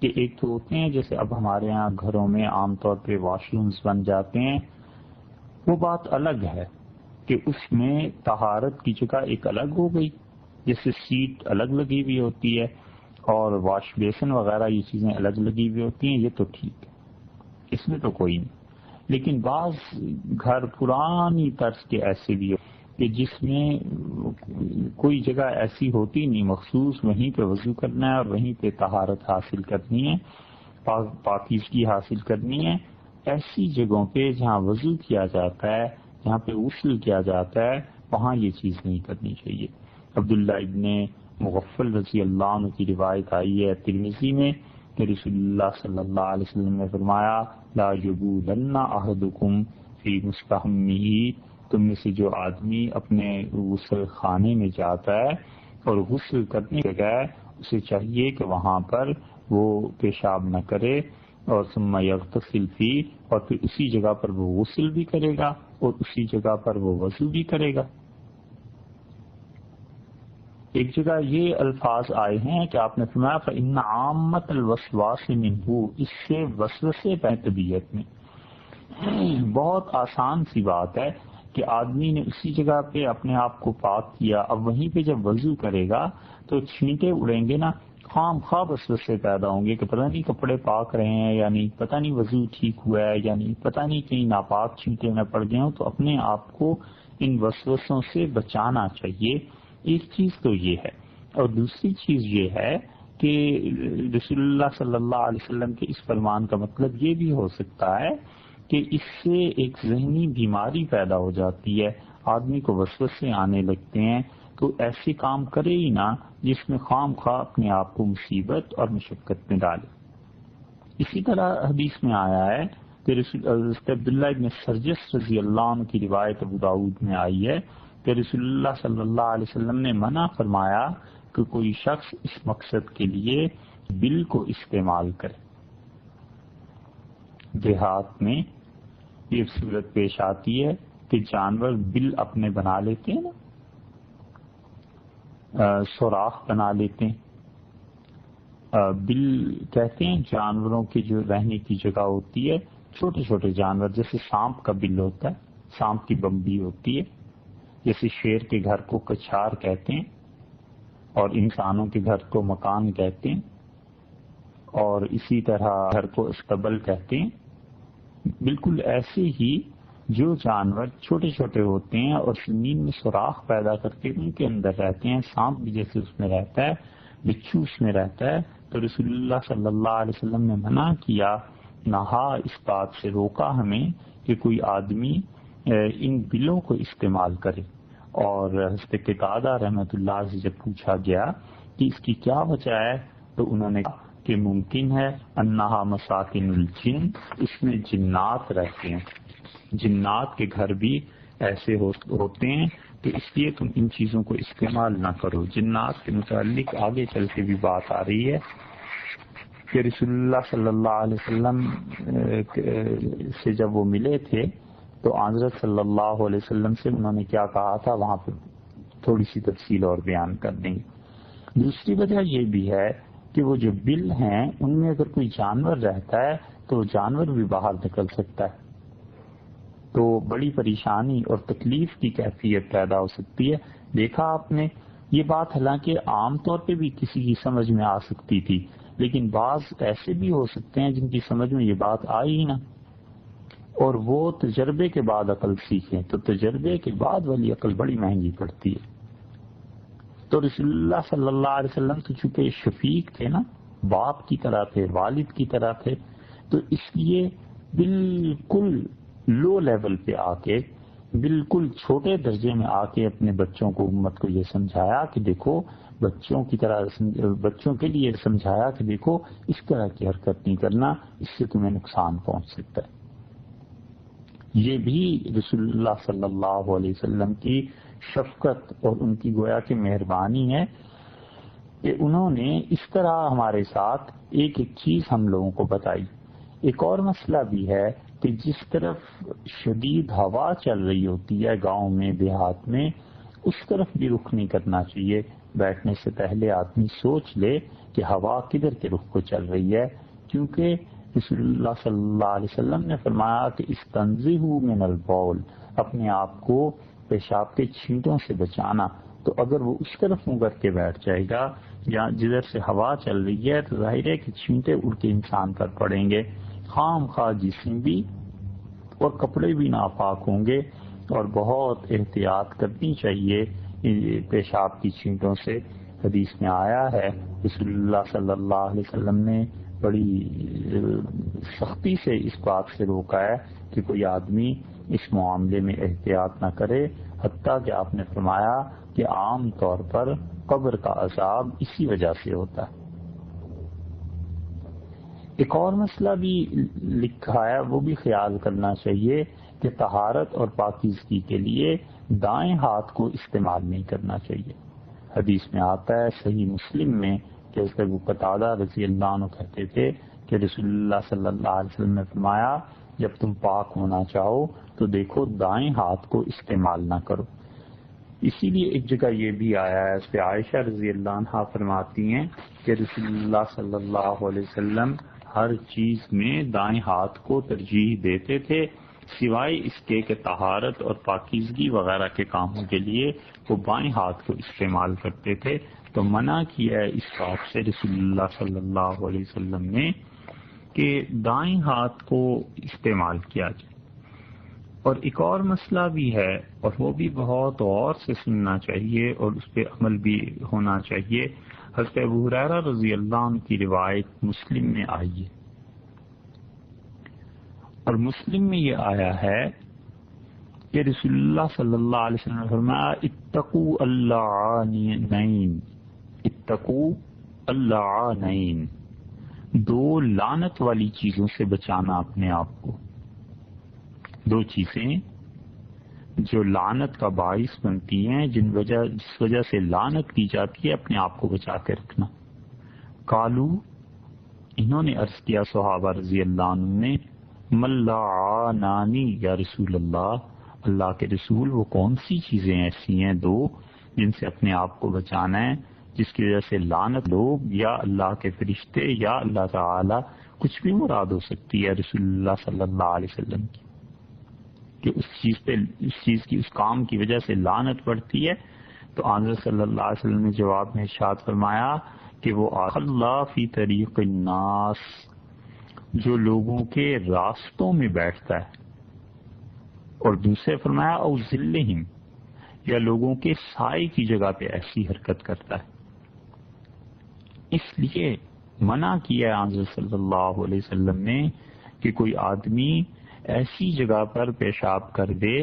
کہ ایک تو ہوتے ہیں جیسے اب ہمارے ہاں گھروں میں عام طور پہ واش رومز بن جاتے ہیں، وہ بات الگ ہے کہ اس میں طہارت کی جگہ ایک الگ ہو گئی، جیسے سیٹ الگ لگی ہوئی ہوتی ہے اور واش بیسن وغیرہ یہ چیزیں الگ لگی ہوئی ہوتی ہیں، یہ تو ٹھیک ہے، اس میں تو کوئی نہیں۔ لیکن بعض گھر پرانی طرز کے ایسے بھی کہ جس میں کوئی جگہ ایسی ہوتی نہیں مخصوص، وہیں پہ وضو کرنا ہے اور وہیں پہ طہارت حاصل کرنی ہے، پاکیزگی حاصل کرنی ہے۔ ایسی جگہوں پہ جہاں وضو کیا جاتا ہے، جہاں پہ غسل کیا جاتا ہے، وہاں یہ چیز نہیں کرنی چاہیے۔ عبداللہ ابن مغفل رضی اللہ عنہ کی روایت آئی ہے ترمذی میں کہ رسول اللہ صلی اللہ علیہ وسلم نے فرمایا لا یبولن احدکم فی مستحمہ، تم میں سے جو آدمی اپنے غسل خانے میں جاتا ہے اور غسل کرنے کے بجائے اسے چاہیے کہ وہاں پر وہ پیشاب نہ کرے، اور ثم یغتسل فیہ، اور پھر اسی جگہ پر وہ غسل بھی کرے گا اور اسی جگہ پر وہ وضو بھی کرے گا۔ ایک جگہ یہ الفاظ آئے ہیں کہ آپ نے فرمایا فإن عامۃ الوسواس منہ، اس سے وسوسے پہ طبیعت میں۔ بہت آسان سی بات ہے کہ آدمی نے اسی جگہ پہ اپنے آپ کو پاک کیا، اب وہیں پہ جب وضو کرے گا تو چھینٹے اڑیں گے نا، خام خواہ وسوسے پیدا ہوں گے کہ پتہ نہیں کپڑے پاک رہے ہیں یا نہیں، پتہ نہیں وضو ٹھیک ہوا ہے یا نہیں، پتہ نہیں کہیں ناپاک چھینٹے نہ پڑ گئے ہوں. تو اپنے آپ کو ان وسوسوں سے بچانا چاہیے. ایک چیز تو یہ ہے، اور دوسری چیز یہ ہے کہ رسول اللہ صلی اللہ علیہ وسلم کے اس فرمان کا مطلب یہ بھی ہو سکتا ہے کہ اس سے ایک ذہنی بیماری پیدا ہو جاتی ہے، آدمی کو وسوسے آنے لگتے ہیں، تو ایسے کام کرے ہی نہ جس میں خام خواہ اپنے آپ کو مصیبت اور مشقت میں ڈالے. اسی طرح حدیث میں آیا ہے کہ حضرت عبداللہ ابن سرجس رضی اللہ عنہ کی روایت ابو داؤد میں آئی ہے کہ رسول اللہ صلی اللہ علیہ وسلم نے منع فرمایا کہ کوئی شخص اس مقصد کے لیے بل کو استعمال کرے. دیہات میں یہ صورت پیش آتی ہے کہ جانور بل اپنے بنا لیتے ہیں نا، سوراخ بنا لیتے ہیں. بل کہتے ہیں جانوروں کی جو رہنے کی جگہ ہوتی ہے، چھوٹے چھوٹے جانور جیسے سانپ کا بل ہوتا ہے، سانپ کی بمبی ہوتی ہے، جیسے شیر کے گھر کو کچھار کہتے ہیں اور انسانوں کے گھر کو مکان کہتے ہیں، اور اسی طرح گھر کو استبل کہتے ہیں. بالکل ایسے ہی جو جانور چھوٹے چھوٹے ہوتے ہیں اور زمین میں سوراخ پیدا کر کے ان کے اندر رہتے ہیں، سانپ بھی جیسے اس میں رہتا ہے، بچھو اس میں رہتا ہے، تو رسول اللہ صلی اللہ علیہ وسلم نے منع کیا، نہا اس بات سے روکا ہمیں کہ کوئی آدمی ان بلوں کو استعمال کرے. اور حضرت قتادہ رحمۃ اللہ سے جب پوچھا گیا کہ اس کی کیا وجہ ہے تو انہوں نے کہا کہ ممکن ہے انہا مساکن الجن، اس میں جنات رہتے ہیں، جنات کے گھر بھی ایسے ہوتے ہیں، تو اس لیے تم ان چیزوں کو استعمال نہ کرو. جنات کے متعلق آگے چل کے بھی بات آ رہی ہے کہ رسول اللہ صلی اللہ علیہ وسلم سے جب وہ ملے تھے تو حضرت صلی اللہ علیہ وسلم سے انہوں نے کیا کہا تھا، وہاں پہ تھوڑی سی تفصیل اور بیان کر دیں گے. دوسری وجہ یہ بھی ہے کہ وہ جو بل ہیں ان میں اگر کوئی جانور رہتا ہے تو جانور بھی باہر نکل سکتا ہے، تو بڑی پریشانی اور تکلیف کی کیفیت پیدا ہو سکتی ہے. دیکھا آپ نے یہ بات، حالانکہ عام طور پہ بھی کسی کی سمجھ میں آ سکتی تھی، لیکن بعض ایسے بھی ہو سکتے ہیں جن کی سمجھ میں یہ بات آئی ہی نہ، اور وہ تجربے کے بعد عقل سیکھیں، تو تجربے کے بعد والی عقل بڑی مہنگی پڑتی ہے. تو رسول اللہ صلی اللہ علیہ وسلم تو چونکہ شفیق تھے نا، باپ کی طرح تھے، والد کی طرح تھے، تو اس لیے بالکل لو لیول پہ آ کے، بالکل چھوٹے درجے میں آ کے اپنے بچوں کو، امت کو یہ سمجھایا کہ دیکھو، بچوں کی طرح بچوں کے لیے سمجھایا کہ دیکھو اس طرح کی حرکت نہیں کرنا، اس سے تمہیں نقصان پہنچ سکتا ہے. یہ بھی رسول اللہ صلی اللہ علیہ وسلم کی شفقت اور ان کی گویا کہ مہربانی ہے کہ انہوں نے اس طرح ہمارے ساتھ ایک ایک چیز ہم لوگوں کو بتائی. ایک اور مسئلہ بھی ہے کہ جس طرف شدید ہوا چل رہی ہوتی ہے گاؤں میں، دیہات میں، اس طرف بھی رخ نہیں کرنا چاہیے. بیٹھنے سے پہلے آدمی سوچ لے کہ ہوا کدھر کے رخ کو چل رہی ہے، کیونکہ رسول اللہ صلی اللہ علیہ وسلم نے فرمایا کہ استنزہوا من البول، اپنے آپ کو پیشاب کے چھینٹوں سے بچانا. تو اگر وہ اس طرف منہ کر کے بیٹھ جائے گا یا جدھر سے ہوا چل رہی ہے، تو ظاہر ہے کہ چھینٹے اڑ کے انسان پر پڑیں گے. خام خواہ جسم بھی اور کپڑے بھی ناپاک ہوں گے، اور بہت احتیاط کرنی چاہیے پیشاب کی چھینٹوں سے. حدیث میں آیا ہے رسول اللہ صلی اللہ علیہ وسلم نے بڑی سختی سے اس بات سے روکا ہے کہ کوئی آدمی اس معاملے میں احتیاط نہ کرے، حتیٰ کہ آپ نے فرمایا کہ عام طور پر قبر کا عذاب اسی وجہ سے ہوتا ہے. ایک اور مسئلہ بھی لکھا ہے، وہ بھی خیال کرنا چاہیے کہ طہارت اور پاکیزگی کے لیے دائیں ہاتھ کو استعمال نہیں کرنا چاہیے. حدیث میں آتا ہے صحیح مسلم میں کہ حضرت ابو قتادہ رضی اللہ عنہ کہتے تھے کہ رسول اللہ صلی اللہ علیہ وسلم نے فرمایا جب تم پاک ہونا چاہو تو دیکھو دائیں ہاتھ کو استعمال نہ کرو. اسی لیے ایک جگہ یہ بھی آیا ہے، اس پہ عائشہ رضی اللہ عنہا فرماتی ہیں کہ رسول اللہ صلی اللہ علیہ وسلم ہر چیز میں دائیں ہاتھ کو ترجیح دیتے تھے، سوائے اس کے کہ طہارت اور پاکیزگی وغیرہ کے کاموں کے لیے وہ بائیں ہاتھ کو استعمال کرتے تھے. تو منع کیا ہے اس بات سے رسول اللہ صلی اللہ علیہ وسلم نے کہ دائیں ہاتھ کو استعمال کیا جائے۔ اور ایک اور مسئلہ بھی ہے، اور وہ بھی بہت غور سے سننا چاہیے اور اس پہ عمل بھی ہونا چاہیے۔ حضرت ابو ہریرہ رضی اللہ عنہ کی روایت مسلم میں آئی ہے، اور مسلم میں یہ آیا ہے کہ رسول اللہ صلی اللہ علیہ وسلم نے فرمایا اتقوا اللعانین، اتقوا اللعانین، دو لعنت والی چیزوں سے بچانا اپنے آپ کو، دو چیزیں جو لعنت کا باعث بنتی ہیں، جس وجہ سے لعنت کی جاتی ہے، اپنے آپ کو بچا کے رکھنا۔ قالو، انہوں نے عرض کیا صحابہ رضی اللہ عنہ نے، ملعانانی یا رسول اللہ، اللہ کے رسول وہ کون سی چیزیں ایسی ہیں دو جن سے اپنے آپ کو بچانا ہے، جس کی وجہ سے لعنت لوگ یا اللہ کے فرشتے یا اللہ تعالی کچھ بھی مراد ہو سکتی ہے رسول اللہ صلی اللہ علیہ وسلم کی، کہ اس چیز کی اس کام کی وجہ سے لعنت پڑتی ہے۔ تو آنظر صلی اللہ علیہ وسلم نے جواب میں ارشاد فرمایا کہ وہ اللہ فی طریق الناس، جو لوگوں کے راستوں میں بیٹھتا ہے، اور دوسرے فرمایا او ذلہم، یا لوگوں کے سائے کی جگہ پہ ایسی حرکت کرتا ہے۔ اس لیے منع کیا ہے آنظر صلی اللہ علیہ وسلم نے کہ کوئی آدمی ایسی جگہ پر پیشاب کر دے،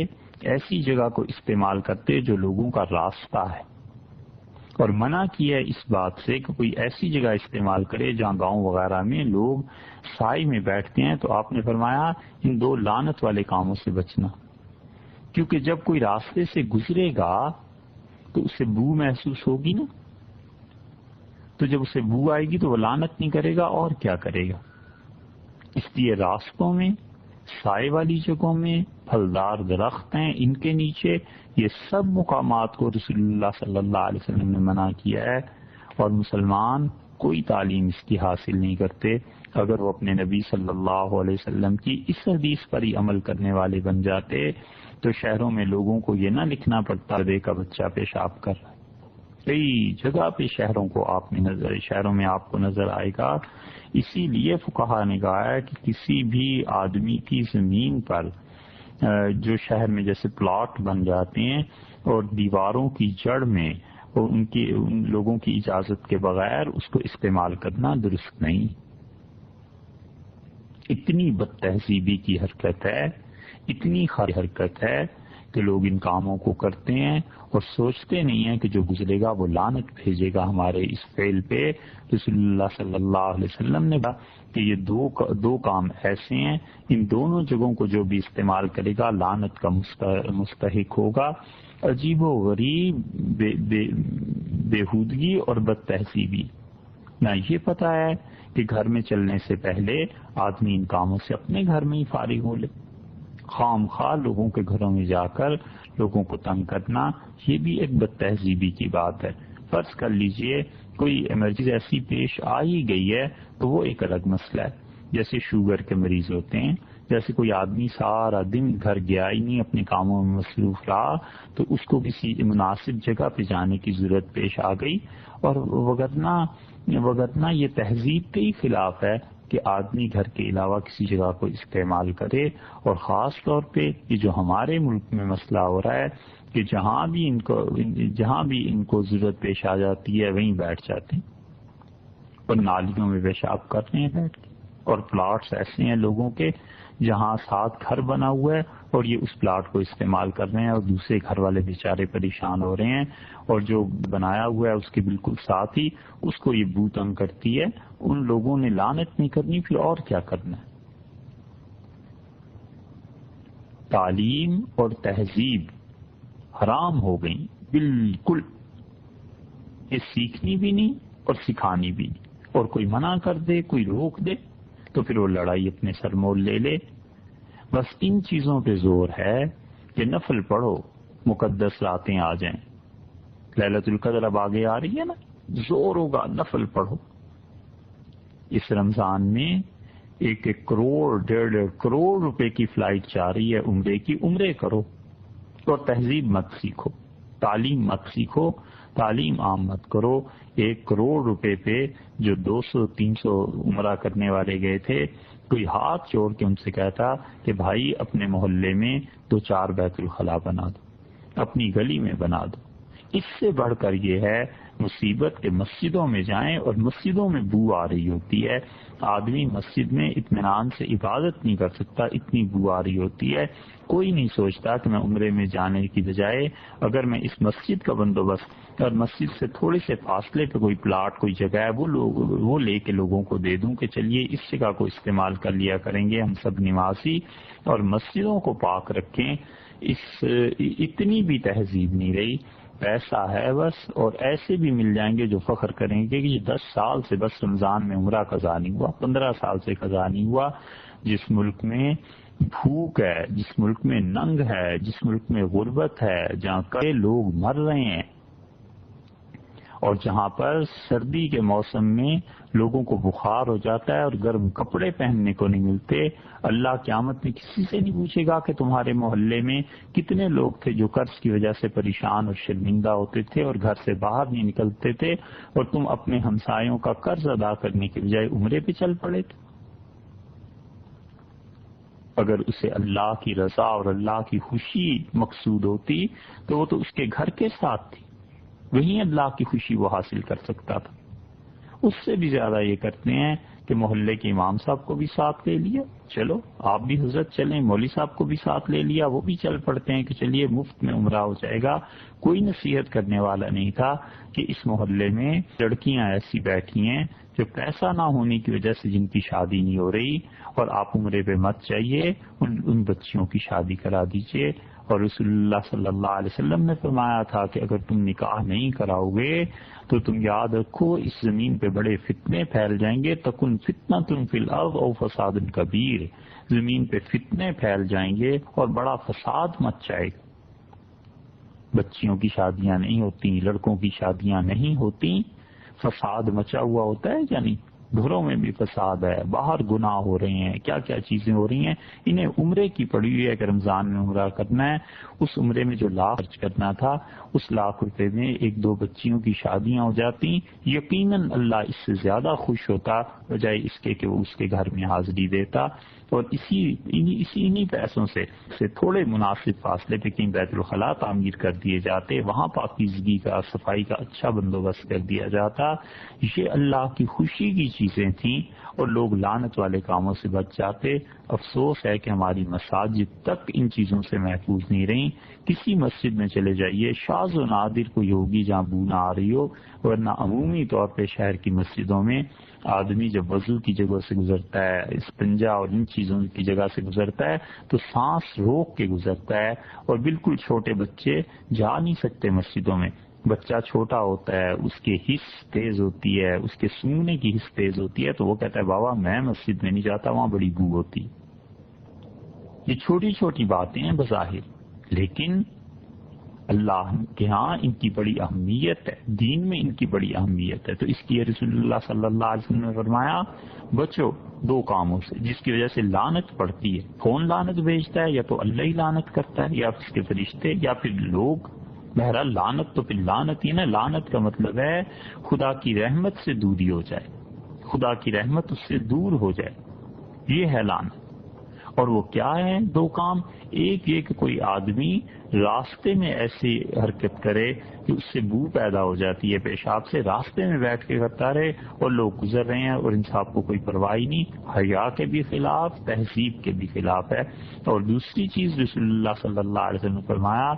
ایسی جگہ کو استعمال کرتے جو لوگوں کا راستہ ہے، اور منع کیا ہے اس بات سے کہ کوئی ایسی جگہ استعمال کرے جہاں گاؤں وغیرہ میں لوگ سائے میں بیٹھتے ہیں۔ تو آپ نے فرمایا ان دو لعنت والے کاموں سے بچنا، کیونکہ جب کوئی راستے سے گزرے گا تو اسے بو محسوس ہوگی نا، تو جب اسے بو آئے گی تو وہ لعنت نہیں کرے گا اور کیا کرے گا۔ اس لیے راستوں میں، سائے والی جگہوں میں، پھلدار درخت ہیں ان کے نیچے، یہ سب مقامات کو رسول اللہ صلی اللہ علیہ وسلم نے منع کیا ہے، اور مسلمان کوئی تعلیم اس کی حاصل نہیں کرتے اگر وہ اپنے نبی صلی اللہ علیہ وسلم کی اس حدیث پر ہی عمل کرنے والے بن جاتے تو شہروں میں لوگوں کو یہ نہ لکھنا پڑتا دے کا بچہ پیشاب کر رہا ہے۔ کئی جگہ پہ شہروں میں آپ کو نظر آئے گا۔ اسی لیے فقہا نے کہا ہے کہ کسی بھی آدمی کی زمین پر جو شہر میں جیسے پلاٹ بن جاتے ہیں اور دیواروں کی جڑ میں ان لوگوں کی اجازت کے بغیر اس کو استعمال کرنا درست نہیں۔ اتنی بد تہذیبی کی حرکت ہے، اتنی خراب حرکت ہے کہ لوگ ان کاموں کو کرتے ہیں اور سوچتے نہیں ہیں کہ جو گزرے گا وہ لعنت بھیجے گا ہمارے اس فعل پہ۔ رسول اللہ صلی اللہ علیہ وسلم نے کہا کہ یہ دو کام ایسے ہیں، ان دونوں جگہوں کو جو بھی استعمال کرے گا لعنت کا مستحق ہوگا۔ عجیب و غریب بےہودگی اور بد تہذیبی، نہ یہ پتہ ہے کہ گھر میں چلنے سے پہلے آدمی ان کاموں سے اپنے گھر میں ہی فارغ ہو لے، خام خواہ لوگوں کے گھروں میں جا کر لوگوں کو تنگ کرنا، یہ بھی ایک بد تہذیبی کی بات ہے۔ فرض کر لیجئے کوئی ایمرجنسی ایسی پیش آ ہی گئی ہے تو وہ ایک الگ مسئلہ ہے، جیسے شوگر کے مریض ہوتے ہیں، جیسے کوئی آدمی سارا دن گھر گیا ہی نہیں، اپنے کاموں میں مصروف رہا تو اس کو کسی مناسب جگہ پہ جانے کی ضرورت پیش آ گئی، اور وگرنہ یہ تہذیب کے ہی خلاف ہے کہ آدمی گھر کے علاوہ کسی جگہ کو استعمال کرے۔ اور خاص طور پہ یہ جو ہمارے ملک میں مسئلہ ہو رہا ہے کہ جہاں بھی ان کو ضرورت پیش آ جاتی ہے وہیں بیٹھ جاتے ہیں اور نالیوں میں پیشاب کر رہے ہیں بیٹھ کے، اور پلاٹس ایسے ہیں لوگوں کے جہاں ساتھ گھر بنا ہوا ہے اور یہ اس پلاٹ کو استعمال کر رہے ہیں اور دوسرے گھر والے بیچارے پریشان ہو رہے ہیں، اور جو بنایا ہوا ہے اس کے بالکل ساتھ ہی اس کو یہ بو تنگ کرتی ہے۔ ان لوگوں نے لعنت نہیں کرنی، پھر اور کیا کرنا ہے۔ تعلیم اور تہذیب حرام ہو گئی بالکل، یہ سیکھنی بھی نہیں اور سکھانی بھی نہیں، اور کوئی منع کر دے، کوئی روک دے تو پھر وہ لڑائی اپنے سر مول لے لے۔ بس ان چیزوں پہ زور ہے کہ نفل پڑھو، مقدس راتیں آ جائیں، لیلۃ القدر اب آگے آ رہی ہے نا، زور ہوگا نفل پڑھو۔ اس رمضان میں 1 کروڑ 1.5 کروڑ روپے کی فلائٹ جا رہی ہے عمرے کی، عمرے کرو اور تہذیب مت سیکھو، تعلیم مت سیکھو، تعلیم عام مت کرو۔ 1 کروڑ روپے پہ جو 200-300 عمرہ کرنے والے گئے تھے، کوئی ہاتھ جوڑ کے ان سے کہتا کہ بھائی اپنے محلے میں 2-4 بیت الخلاء بنا دو، اپنی گلی میں بنا دو۔ اس سے بڑھ کر یہ ہے مصیبت کہ مسجدوں میں جائیں اور مسجدوں میں بو آ رہی ہوتی ہے، آدمی مسجد میں اطمینان سے عبادت نہیں کر سکتا، اتنی بو آ رہی ہوتی ہے۔ کوئی نہیں سوچتا کہ میں عمرے میں جانے کی بجائے اگر میں اس مسجد کا بندوبست اور مسجد سے تھوڑے سے فاصلے پہ کوئی پلاٹ، کوئی جگہ ہے وہ لے کے لوگوں کو دے دوں کہ چلیے اس جگہ کو استعمال کر لیا کریں گے ہم سب نمازی، اور مسجدوں کو پاک رکھیں۔ اتنی بھی تہذیب نہیں رہی، پیسہ ہے بس، اور ایسے بھی مل جائیں گے جو فخر کریں گے کہ یہ 10 سال سے بس رمضان میں عمرہ قضا نہیں ہوا، 15 سال سے قضا نہیں ہوا۔ جس ملک میں بھوک ہے، جس ملک میں ننگ ہے، جس ملک میں غربت ہے، جہاں کئی لوگ مر رہے ہیں، اور جہاں پر سردی کے موسم میں لوگوں کو بخار ہو جاتا ہے اور گرم کپڑے پہننے کو نہیں ملتے، اللہ قیامت میں کسی سے نہیں پوچھے گا کہ تمہارے محلے میں کتنے لوگ تھے جو قرض کی وجہ سے پریشان اور شرمندہ ہوتے تھے اور گھر سے باہر نہیں نکلتے تھے، اور تم اپنے ہمسایوں کا قرض ادا کرنے کے بجائے عمرے پہ چل پڑے تھے۔ اگر اسے اللہ کی رضا اور اللہ کی خوشی مقصود ہوتی تو وہ تو اس کے گھر کے ساتھ تھی، وہیں اللہ کی خوشی وہ حاصل کر سکتا تھا۔ اس سے بھی زیادہ یہ کرتے ہیں کہ محلے کے امام صاحب کو بھی ساتھ لے لیا، چلو آپ بھی حضرت چلیں، مولوی صاحب کو بھی ساتھ لے لیا، وہ بھی چل پڑتے ہیں کہ چلیے مفت میں عمرہ ہو جائے گا۔ کوئی نصیحت کرنے والا نہیں تھا کہ اس محلے میں لڑکیاں ایسی بیٹھی ہیں جو پیسہ نہ ہونے کی وجہ سے جن کی شادی نہیں ہو رہی، اور آپ عمرے پہ مت جائیے، ان بچیوں کی شادی کرا دیجیے۔ اور رسول اللہ صلی اللہ علیہ وسلم نے فرمایا تھا کہ اگر تم نکاح نہیں کراؤ گے تو تم یاد رکھو اس زمین پہ بڑے فتنے پھیل جائیں گے، تکن فتنۃ فی الارض او فساد کبیر، زمین پہ فتنے پھیل جائیں گے اور بڑا فساد مچ جائے گا۔ بچیوں کی شادیاں نہیں ہوتی، لڑکوں کی شادیاں نہیں ہوتی، فساد مچا ہوا ہوتا ہے، یعنی گھروں میں بھی فساد ہے، باہر گناہ ہو رہے ہیں، کیا کیا چیزیں ہو رہی ہیں۔ انہیں عمرے کی پڑی ہوئی ہے کہ رمضان میں عمرہ کرنا ہے، اس عمرے میں جو لاکھ خرچ کرنا تھا، اس لاکھ روپے میں 1-2 بچیوں کی شادیاں ہو جاتی، یقیناً اللہ اس سے زیادہ خوش ہوتا بجائے اس کے کہ وہ اس کے گھر میں حاضری دیتا، اور انہی پیسوں سے تھوڑے مناسب فاصلے پہ کہیں بیت الخلاء تعمیر کر دیے جاتے، وہاں پاکیزگی کا، صفائی کا اچھا بندوبست کر دیا جاتا۔ یہ اللہ کی خوشی کی چیزیں تھیں اور لوگ لعنت والے کاموں سے بچ جاتے۔ افسوس ہے کہ ہماری مساجد تک ان چیزوں سے محفوظ نہیں رہیں۔ کسی مسجد میں چلے جائیے، شاذ و نادر کوئی ہوگی جہاں بو نہ آ رہی ہو، ورنہ عمومی طور پہ شہر کی مسجدوں میں آدمی جب وضو کی جگہ سے گزرتا ہے، استنجا اور ان چیزوں کی جگہ سے گزرتا ہے تو سانس روک کے گزرتا ہے، اور بالکل چھوٹے بچے جا نہیں سکتے مسجدوں میں۔ بچہ چھوٹا ہوتا ہے، اس کی حس تیز ہوتی ہے، اس کے سونگنے کی حس تیز ہوتی ہے، تو وہ کہتا ہے بابا میں مسجد میں نہیں جاتا، وہاں بڑی بو ہوتی۔ یہ چھوٹی چھوٹی باتیں ہیں بظاہر، لیکن اللہ کے ہاں ان کی بڑی اہمیت ہے، دین میں ان کی بڑی اہمیت ہے۔ تو اس لیے رسول اللہ صلی اللہ علیہ وسلم نے فرمایا بچو 2 کاموں سے جس کی وجہ سے لعنت پڑتی ہے۔ کون لعنت بھیجتا ہے؟ یا تو اللہ ہی لعنت کرتا ہے، یا اس کے فرشتے، یا پھر لوگ۔ بہرحال لعنت تو پھر لعنت ہی نا۔ لعنت کا مطلب ہے خدا کی رحمت سے دوری ہو جائے، خدا کی رحمت اس سے دور ہو جائے، یہ ہے لعنت۔ اور وہ کیا ہے 2 کام؟ ایک یہ کہ کوئی آدمی راستے میں ایسی حرکت کرے کہ اس سے بو پیدا ہو جاتی ہے پیشاب سے، راستے میں بیٹھ کے کرتا رہے اور لوگ گزر رہے ہیں اور ان صاحب کو کوئی پرواہ نہیں، حیا کے بھی خلاف، تہذیب کے بھی خلاف ہے۔ اور دوسری چیز رسول اللہ صلی اللہ علیہ وسلم نے فرمایا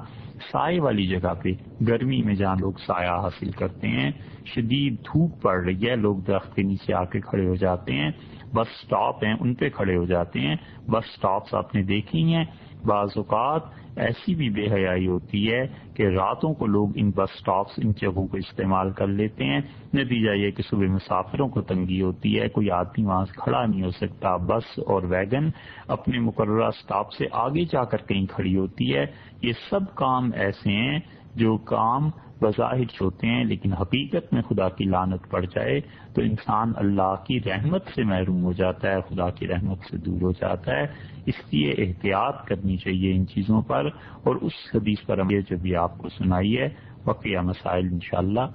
سائے والی جگہ پہ، گرمی میں جہاں لوگ سایہ حاصل کرتے ہیں، شدید دھوپ پڑ رہی ہے، لوگ درخت کے نیچے آ کے کھڑے ہو جاتے ہیں، بس سٹاپ ہیں ان پہ کھڑے ہو جاتے ہیں۔ بس سٹاپس آپ نے دیکھی ہیں، بعض اوقات ایسی بھی بے حیائی ہوتی ہے کہ راتوں کو لوگ ان بس سٹاپس، ان جگہوں کو استعمال کر لیتے ہیں۔ نتیجہ یہ کہ صبح مسافروں کو تنگی ہوتی ہے، کوئی آدمی وہاں سے کھڑا نہیں ہو سکتا، بس اور ویگن اپنے مقررہ سٹاپ سے آگے جا کر کہیں کھڑی ہوتی ہے۔ یہ سب کام ایسے ہیں جو کام بظاہر ہوتے ہیں لیکن حقیقت میں خدا کی لعنت پڑ جائے تو انسان اللہ کی رحمت سے محروم ہو جاتا ہے، خدا کی رحمت سے دور ہو جاتا ہے۔ اس لیے احتیاط کرنی چاہیے ان چیزوں پر، اور اس حدیث پر ہم یہ جو بھی آپ کو سنائی ہے بقیہ مسائل انشاءاللہ